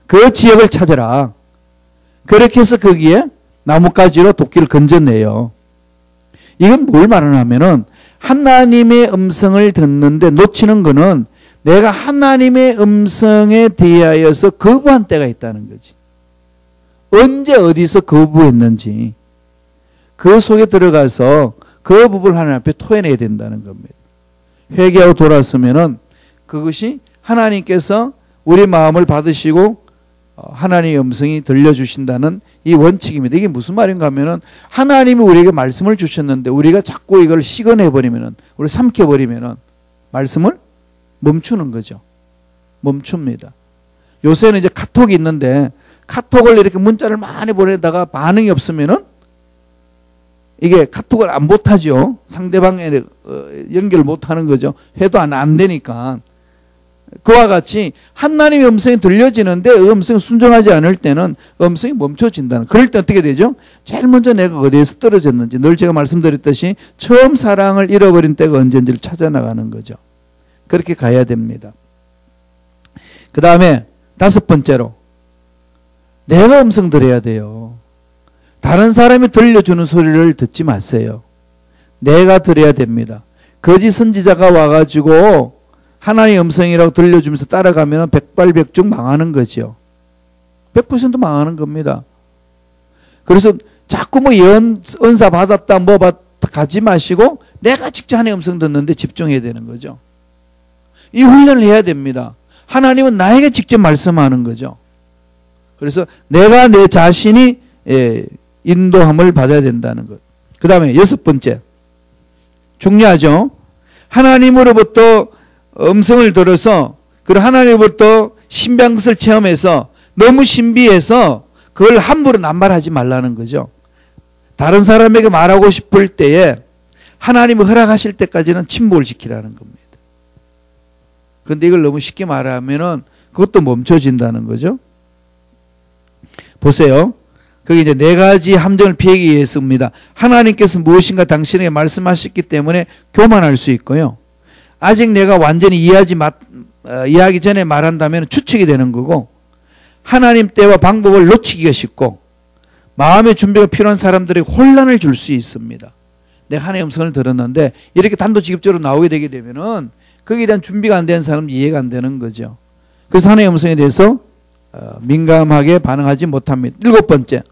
그 지역을 찾아라. 그렇게 해서 거기에 나뭇가지로 도끼를 건져내요. 이건 뭘 말하냐면은 하나님의 음성을 듣는데 놓치는 거는 내가 하나님의 음성에 대하여서 거부한 때가 있다는 거지. 언제 어디서 거부했는지 그 속에 들어가서 그 부분을 하나님 앞에 토해내야 된다는 겁니다. 회개하고 돌아서면은 그것이 하나님께서 우리 마음을 받으시고 하나님의 음성이 들려주신다는 이 원칙입니다. 이게 무슨 말인가 하면은 하나님이 우리에게 말씀을 주셨는데 우리가 자꾸 이걸 식어내버리면은 우리 삼켜버리면은 말씀을 멈추는 거죠. 멈춥니다. 요새는 이제 카톡이 있는데 카톡을 이렇게 문자를 많이 보내다가 반응이 없으면은 이게 카톡을 안 못하죠. 상대방에 연결을 못하는 거죠. 해도 안 되니까. 그와 같이 하나님의 음성이 들려지는데 음성이 순종하지 않을 때는 음성이 멈춰진다는. 그럴 때 어떻게 되죠? 제일 먼저 내가 어디에서 떨어졌는지 늘 제가 말씀드렸듯이 처음 사랑을 잃어버린 때가 언제인지를 찾아나가는 거죠. 그렇게 가야 됩니다. 그 다음에 다섯 번째로 내가 음성 들어야 돼요. 다른 사람이 들려주는 소리를 듣지 마세요. 내가 들어야 됩니다. 거짓 선지자가 와가지고 하나님의 음성이라고 들려주면서 따라가면 백발백중 망하는 거죠. 100% 망하는 겁니다. 그래서 자꾸 뭐 은사 받았다 뭐 받았다 가지 마시고 내가 직접 하나님의 음성 듣는데 집중해야 되는 거죠. 이 훈련을 해야 됩니다. 하나님은 나에게 직접 말씀하는 거죠. 그래서 내가 내 자신이 인도함을 받아야 된다는 것. 그 다음에 여섯 번째 중요하죠. 하나님으로부터 음성을 들어서 그리고 하나님으로부터 신비한 것을 체험해서 너무 신비해서 그걸 함부로 남발하지 말라는 거죠. 다른 사람에게 말하고 싶을 때에 하나님이 허락하실 때까지는 침묵을 지키라는 겁니다. 그런데 이걸 너무 쉽게 말하면은 그것도 멈춰진다는 거죠. 보세요. 거기 이제 네 가지 함정을 피하기 위해서입니다. 하나님께서 무엇인가 당신에게 말씀하셨기 때문에 교만할 수 있고요. 아직 내가 완전히 이해하지 이야기 전에 말한다면 추측이 되는 거고, 하나님 때와 방법을 놓치기가 쉽고 마음의 준비가 필요한 사람들에게 혼란을 줄 수 있습니다. 내가 하나님의 음성을 들었는데 이렇게 단도직입적으로 나오게 되게 되면은 거기에 대한 준비가 안 된 사람은 이해가 안 되는 거죠. 그래서 하나님의 음성에 대해서 민감하게 반응하지 못합니다. 7번째,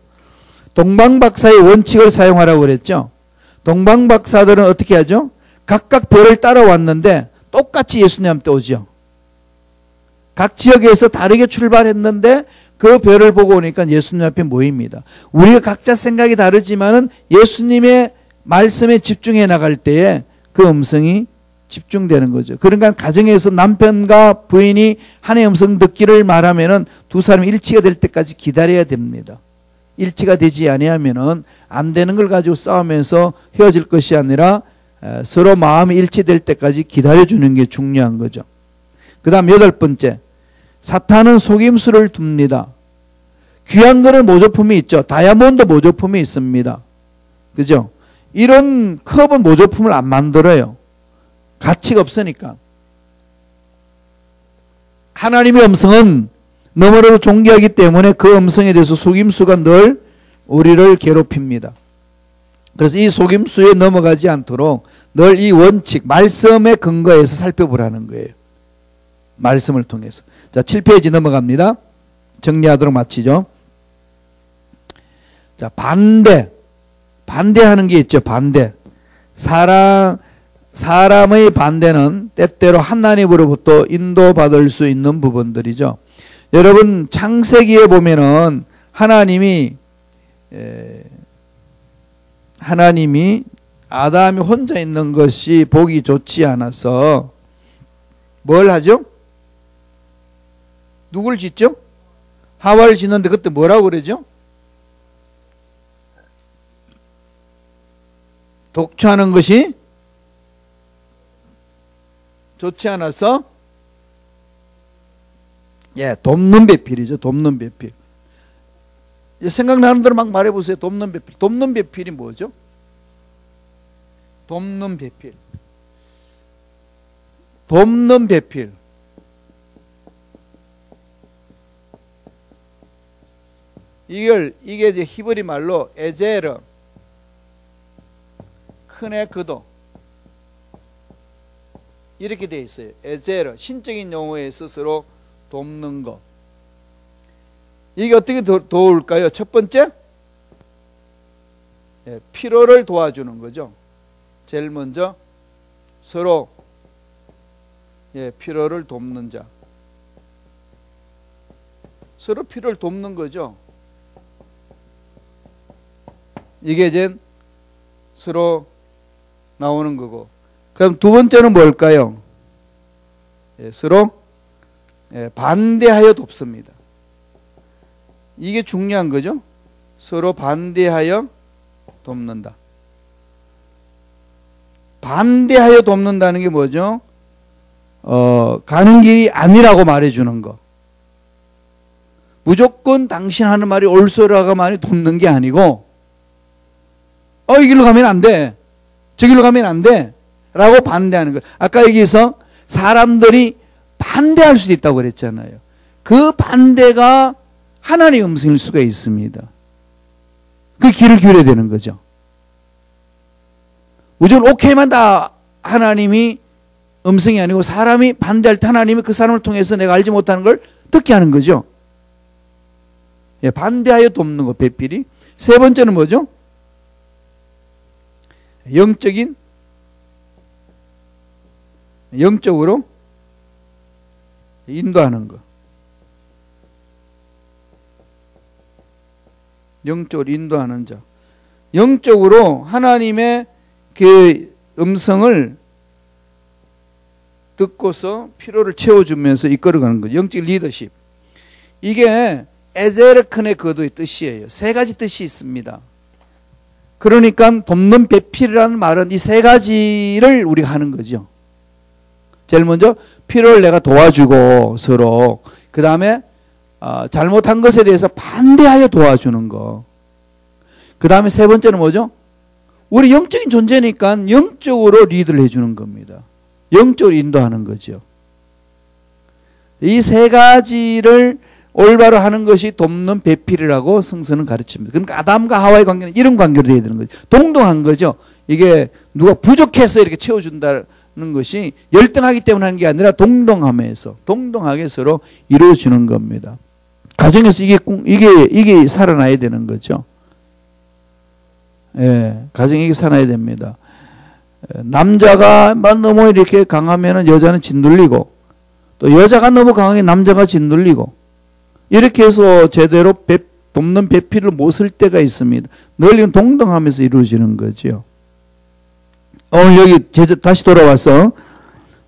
동방박사의 원칙을 사용하라고 그랬죠. 동방박사들은 어떻게 하죠? 각각 별을 따라왔는데 똑같이 예수님한테 오죠. 각 지역에서 다르게 출발했는데 그 별을 보고 오니까 예수님 앞에 모입니다. 우리가 각자 생각이 다르지만은 예수님의 말씀에 집중해 나갈 때에 그 음성이 집중되는 거죠. 그러니까 가정에서 남편과 부인이 하나님의 음성 듣기를 말하면은 두 사람이 일치가 될 때까지 기다려야 됩니다. 일치가 되지 아니하면은 안 되는 걸 가지고 싸우면서 헤어질 것이 아니라 서로 마음이 일치될 때까지 기다려주는 게 중요한 거죠. 그 다음 8번째, 사탄은 속임수를 둡니다. 귀한 거는 모조품이 있죠. 다이아몬드 모조품이 있습니다. 그죠? 이런 컵은 모조품을 안 만들어요. 가치가 없으니까. 하나님의 음성은 너무나도 존귀하기 때문에 그 음성에 대해서 속임수가 늘 우리를 괴롭힙니다. 그래서 이 속임수에 넘어가지 않도록 늘 이 원칙, 말씀의 근거에서 살펴보라는 거예요. 말씀을 통해서. 자, 7페이지 넘어갑니다. 정리하도록 마치죠. 자, 반대하는 게 있죠. 반대. 사람의 반대는 때때로 하나님으로부터 인도받을 수 있는 부분들이죠. 여러분, 창세기에 보면은 하나님이 아담이 혼자 있는 것이 보기 좋지 않아서 뭘 하죠? 누굴 짓죠? 하와를 짓는데 그때 뭐라고 그러죠? 독초하는 것이 좋지 않아서 돕는 배필이죠. 돕는 배필. 생각나는 대로 막 말해보세요. 돕는 배필. 돕는 배필이 뭐죠? 돕는 배필. 돕는 배필. 이게 이제 히브리 말로 에제르, 큰애 그도 이렇게 돼 있어요. 에제르, 신적인 용어에 스스로 돕는 것. 이게 어떻게 도울까요? 첫 번째, 필요를 도와주는 거죠. 제일 먼저 서로 필요를 돕는 자. 서로 필요를 돕는 거죠. 이게 이제 서로 나오는 거고. 그럼 두 번째는 뭘까요? 서로 반대하여 돕습니다. 이게 중요한 거죠. 서로 반대하여 돕는다. 반대하여 돕는다는 게 뭐죠? 가는 길이 아니라고 말해주는 거. 무조건 당신 하는 말이 옳소라고 많이 돕는 게 아니고, 이 길로 가면 안 돼. 저 길로 가면 안 돼. 라고 반대하는 거. 아까 여기서 사람들이 반대할 수도 있다고 그랬잖아요. 그 반대가 하나님의 음성일 수가 있습니다. 그 귀를 기울여야 되는 거죠. 무조건 오케이만 다 하나님이 음성이 아니고 사람이 반대할 때 하나님이 그 사람을 통해서 내가 알지 못하는 걸 듣게 하는 거죠. 반대하여 돕는 거, 배필이. 세 번째는 뭐죠? 영적으로 인도하는 거. 영적으로 인도하는 자. 영적으로 하나님의 그 음성을 듣고서 필요를 채워주면서 이끌어가는 거죠. 영적 리더십. 이게 에제르크네 그도의 뜻이에요. 세 가지 뜻이 있습니다. 그러니까 돕는 배필이라는 말은 이 세 가지를 우리가 하는 거죠. 제일 먼저 필요를 내가 도와주고 서로, 그 다음에 잘못한 것에 대해서 반대하여 도와주는 거. 그 다음에 세 번째는 뭐죠? 우리 영적인 존재니까 영적으로 리드를 해주는 겁니다. 영적으로 인도하는 거죠. 이 세 가지를 올바로 하는 것이 돕는 배필이라고 성서는 가르칩니다. 그러니까 아담과 하와의 관계는 이런 관계로 되어야 되는 거죠. 동등한 거죠. 이게 누가 부족해서 이렇게 채워준다는 것이 열등하기 때문에 하는 게 아니라 동등하게 서로 이루어지는 겁니다. 가정에서 이게 살아나야 되는 거죠. 예, 가정이 이게 살아나야 됩니다. 남자가 너무 이렇게 강하면 여자는 짓눌리고, 또 여자가 너무 강하게 남자가 짓눌리고, 이렇게 해서 제대로 돕는 배필을 못 쓸 때가 있습니다. 늘 이건 동등하면서 이루어지는 거죠. 오늘 여기 다시 돌아와서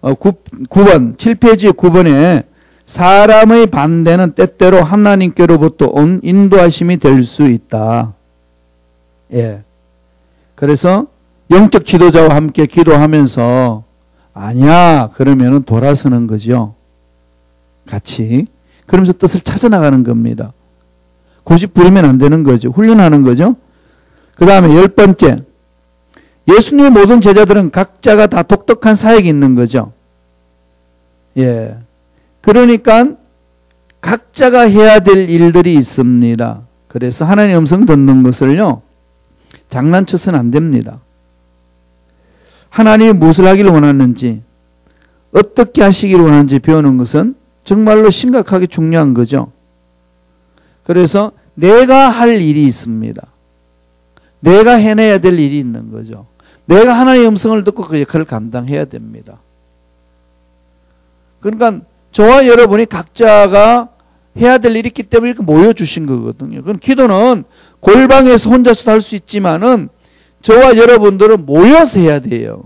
9번 7페이지 9번에 사람의 반대는 때때로 하나님께로부터 온 인도하심이 될 수 있다. 예. 그래서 영적 지도자와 함께 기도하면서 아니야 그러면은 돌아서는 거죠. 같이. 그러면서 뜻을 찾아나가는 겁니다. 고집 부리면 안 되는 거죠. 훈련하는 거죠. 그 다음에 10번째. 예수님의 모든 제자들은 각자가 다 독특한 사역이 있는 거죠. 예. 그러니까 각자가 해야 될 일들이 있습니다. 그래서 하나님의 음성 듣는 것을요, 장난쳐서는 안 됩니다. 하나님이 무엇을 하기를 원하는지, 어떻게 하시기를 원하는지 배우는 것은 정말로 심각하게 중요한 거죠. 그래서 내가 할 일이 있습니다. 내가 해내야 될 일이 있는 거죠. 내가 하나님의 음성을 듣고 그 역할을 감당해야 됩니다. 그러니까 저와 여러분이 각자가 해야 될 일이 있기 때문에 이렇게 모여주신 거거든요. 그럼 기도는 골방에서 혼자서도 할 수 있지만은 저와 여러분들은 모여서 해야 돼요.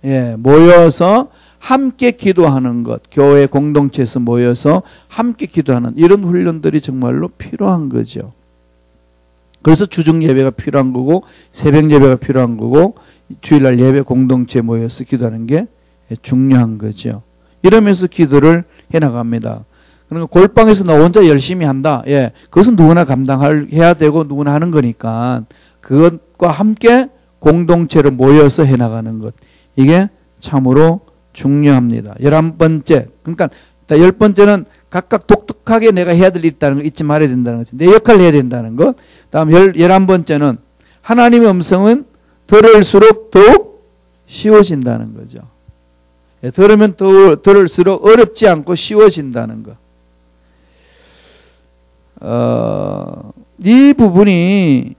예, 모여서 함께 기도하는 것, 교회 공동체에서 모여서 함께 기도하는 이런 훈련들이 정말로 필요한 거죠. 그래서 주중 예배가 필요한 거고, 새벽 예배가 필요한 거고, 주일날 예배 공동체 모여서 기도하는 게 중요한 거죠. 이러면서 기도를 해나갑니다. 그러니까 골방에서 나 혼자 열심히 한다. 예, 그것은 누구나 감당해야 되고 누구나 하는 거니까 그것과 함께 공동체로 모여서 해나가는 것. 이게 참으로 중요합니다. 11번째. 그러니까 10번째는 각각 독특하게 내가 해야 될 일이 있다는 걸 잊지 말아야 된다는 거죠. 내 역할을 해야 된다는 것. 다음 11번째는 하나님의 음성은 들을수록 더욱 쉬워진다는 거죠. 예, 들으면 들을수록 어렵지 않고 쉬워진다는 것. 이 부분이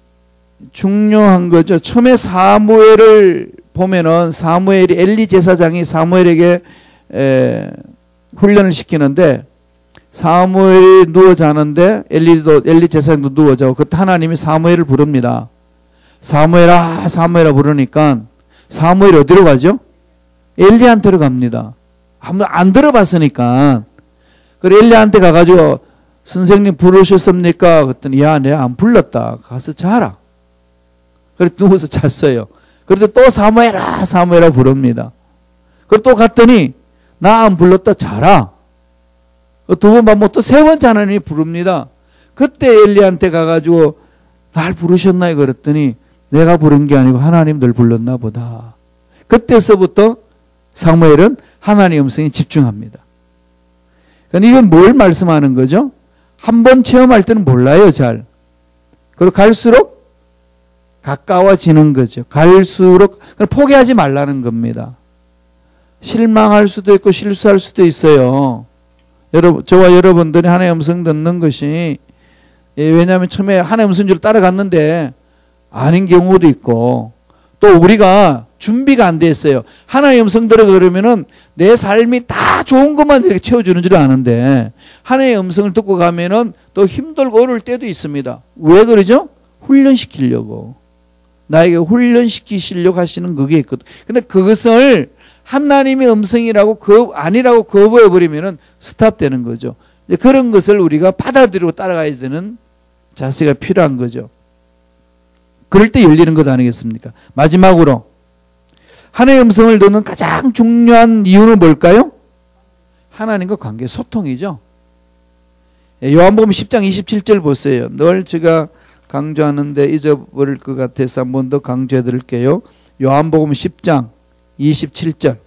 중요한 거죠. 처음에 사무엘을 보면은 사무엘이 엘리 제사장이 사무엘에게 훈련을 시키는데 사무엘이 누워 자는데 엘리 제사장도 누워 자고 그때 하나님이 사무엘을 부릅니다. 사무엘아 사무엘아 부르니까 사무엘이 어디로 가죠? 엘리한테로 갑니다. 한번 안 들어봤으니까. 그래 엘리한테 가가지고 선생님 부르셨습니까? 그랬더니 야 내가 안 불렀다. 가서 자라. 그래서 누워서 잤어요. 그래도 또 사무엘아 사무엘아 부릅니다. 그리고 또 갔더니 나 안 불렀다 자라. 두 번 반복 또 세 번째 하나님이 부릅니다. 그때 엘리한테 가가지고 날 부르셨나요? 그랬더니 내가 부른 게 아니고 하나님 널 불렀나 보다. 그때서부터 사무엘은 하나님의 음성에 집중합니다. 그러니까 이건 뭘 말씀하는 거죠? 한 번 체험할 때는 몰라요 잘. 그리고 갈수록 가까워지는 거죠. 갈수록 포기하지 말라는 겁니다. 실망할 수도 있고 실수할 수도 있어요. 여러분, 저와 여러분들이 하나님의 음성 듣는 것이 왜냐하면 처음에 하나님의 음성줄 따라갔는데 아닌 경우도 있고 또 우리가 준비가 안 돼 있어요. 하나님의 음성 들어 그러면은 내 삶이 다 좋은 것만 이렇게 채워주는 줄 아는데 하나님의 음성을 듣고 가면은 또 힘들고 어려울 때도 있습니다. 왜 그러죠? 훈련시키려고. 나에게 훈련시키시려고 하시는 그게 있거든. 근데 그것을 하나님의 음성이라고 아니라고 거부해버리면은 스탑되는 거죠. 이제 그런 것을 우리가 받아들이고 따라가야 되는 자세가 필요한 거죠. 그럴 때 열리는 것 아니겠습니까? 마지막으로 하나님의 음성을 듣는 가장 중요한 이유는 뭘까요? 하나님과 관계 소통이죠. 요한복음 10장 27절 보세요. 늘 제가 강조하는데 잊어버릴 것 같아서 한 번 더 강조해 드릴게요. 요한복음 10장 27절.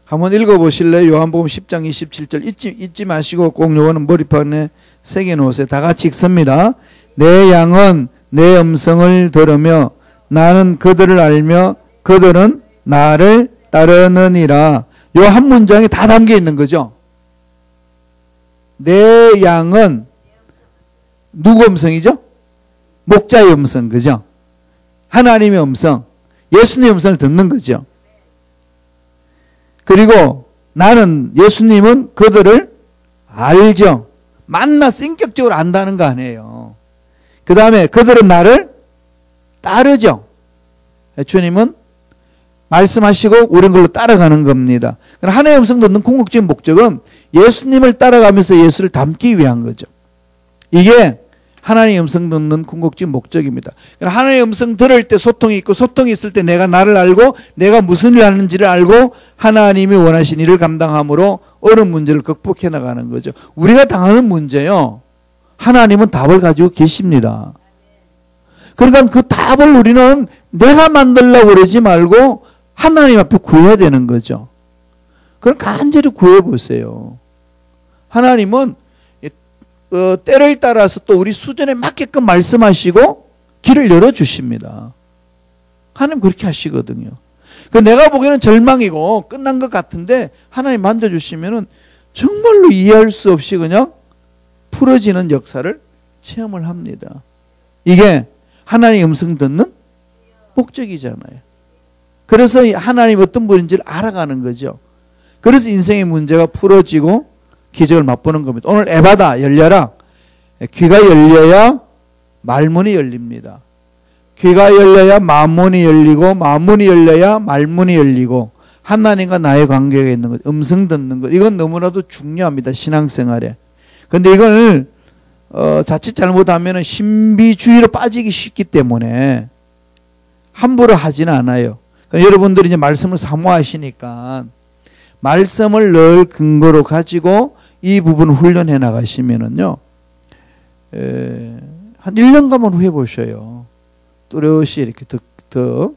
한번 읽어보실래요? 요한복음 10장 27절 잊지 마시고 꼭 요거는 머리판에 새겨놓으세요. 다 같이 읽습니다. 내 양은 내 음성을 들으며 나는 그들을 알며 그들은 나를 따르느니라. 요 한 문장에 다 담겨 있는 거죠. 내 양은 누구 음성이죠? 목자의 음성, 그죠? 하나님의 음성, 예수님의 음성을 듣는 거죠. 그리고 나는, 예수님은 그들을 알죠. 만나서 인격적으로 안다는 거 아니에요. 그 다음에 그들은 나를 따르죠. 주님은 말씀하시고 우리는 그걸로 따라가는 겁니다. 하나님의 음성 듣는 궁극적인 목적은 예수님을 따라가면서 예수를 닮기 위한 거죠. 이게 하나님의 음성 듣는 궁극적인 목적입니다. 하나님의 음성 들을 때 소통이 있고, 소통이 있을 때 내가 나를 알고 내가 무슨 일을 하는지를 알고 하나님이 원하신 일을 감당함으로 어려운 문제를 극복해 나가는 거죠. 우리가 당하는 문제요, 하나님은 답을 가지고 계십니다. 그러니까 그 답을 우리는 내가 만들려고 그러지 말고 하나님 앞에 구해야 되는 거죠. 그럼 간절히 구해보세요. 하나님은 때를 따라서 또 우리 수준에 맞게끔 말씀하시고 길을 열어주십니다. 하나님 그렇게 하시거든요. 내가 보기에는 절망이고 끝난 것 같은데 하나님 만져주시면은 정말로 이해할 수 없이 그냥 풀어지는 역사를 체험을 합니다. 이게 하나님의 음성 듣는 목적이잖아요. 그래서 하나님 어떤 분인지를 알아가는 거죠. 그래서 인생의 문제가 풀어지고 기적을 맛보는 겁니다. 오늘 에바다 열려라. 귀가 열려야 말문이 열립니다. 귀가 열려야 마문이 열리고, 마문이 열려야 말문이 열리고, 하나님과 나의 관계가 있는 것, 음성 듣는 것, 이건 너무나도 중요합니다. 신앙생활에. 근데 이걸 자칫 잘못하면 신비주의로 빠지기 쉽기 때문에 함부로 하지는 않아요. 그러니까 여러분들이 이제 말씀을 사모하시니까 말씀을 늘 근거로 가지고 이 부분을 훈련해 나가시면은요, 한 1년간만 후해 보셔요. 뚜렷이 이렇게 더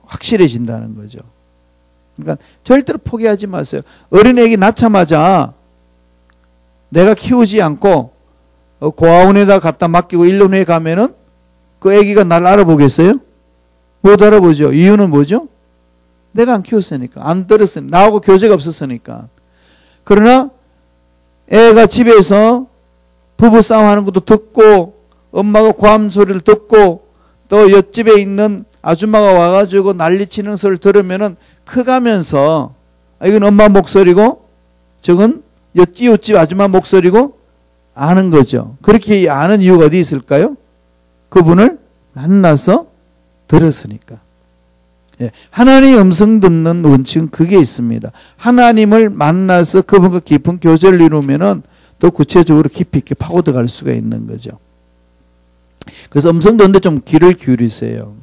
확실해진다는 거죠. 그러니까 절대로 포기하지 마세요. 어린애기 낳자마자 내가 키우지 않고 고아원에다 갖다 맡기고 1년 후에 가면은 그 애기가 날 알아보겠어요? 못 알아보죠. 이유는 뭐죠? 내가 안 키웠으니까, 안 들었으니까, 나하고 교제가 없었으니까. 그러나 애가 집에서 부부싸움 하는 것도 듣고, 엄마가 고함 소리를 듣고, 또 옆집에 있는 아줌마가 와가지고 난리치는 소리를 들으면은 커가면서, 이건 엄마 목소리고 저건 이웃집 아줌마 목소리고 아는 거죠. 그렇게 아는 이유가 어디 있을까요? 그분을 만나서 들었으니까. 예, 하나님의 음성 듣는 원칙은 그게 있습니다. 하나님을 만나서 그분과 깊은 교제를 이루면은 더 구체적으로 깊이 있게 파고들어갈 수가 있는 거죠. 그래서 음성 듣는데 좀 귀를 기울이세요.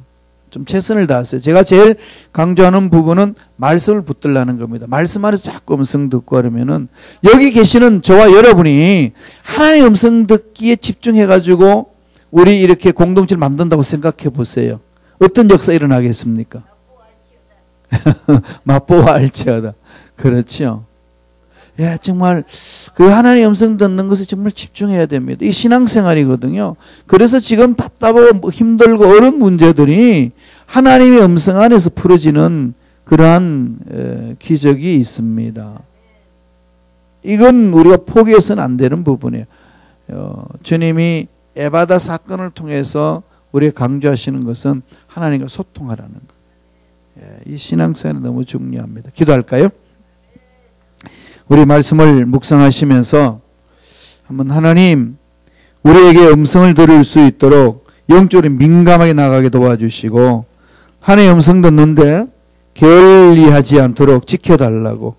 좀 최선을 다하세요. 제가 제일 강조하는 부분은 말씀을 붙들라는 겁니다. 말씀 안에서 자꾸 음성 듣고 하려면은, 여기 계시는 저와 여러분이 하나님의 음성 듣기에 집중해가지고 우리 이렇게 공동체를 만든다고 생각해 보세요. 어떤 역사 일어나겠습니까? 맛보아 알지어다. 그렇죠. 예, 정말 그 하나님의 음성 듣는 것에 정말 집중해야 됩니다. 이 신앙생활이거든요. 그래서 지금 답답하고 힘들고 어려운 문제들이 하나님의 음성 안에서 풀어지는 그러한 기적이 있습니다. 이건 우리가 포기해서는 안 되는 부분이에요. 주님이 에바다 사건을 통해서 우리가 강조하시는 것은 하나님과 소통하라는 것. 이 신앙생활이 너무 중요합니다. 기도할까요? 우리 말씀을 묵상하시면서 한번 하나님, 우리에게 음성을 들을 수 있도록 영적으로 민감하게 나가게 도와주시고, 하나님의 음성 듣는데 게을리하지 않도록 지켜달라고,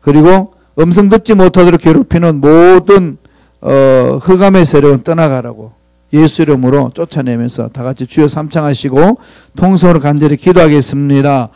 그리고 음성 듣지 못하도록 괴롭히는 모든 흑암의 세력은 떠나가라고 예수 이름으로 쫓아내면서 다 같이 주여 삼창하시고 통성으로 간절히 기도하겠습니다.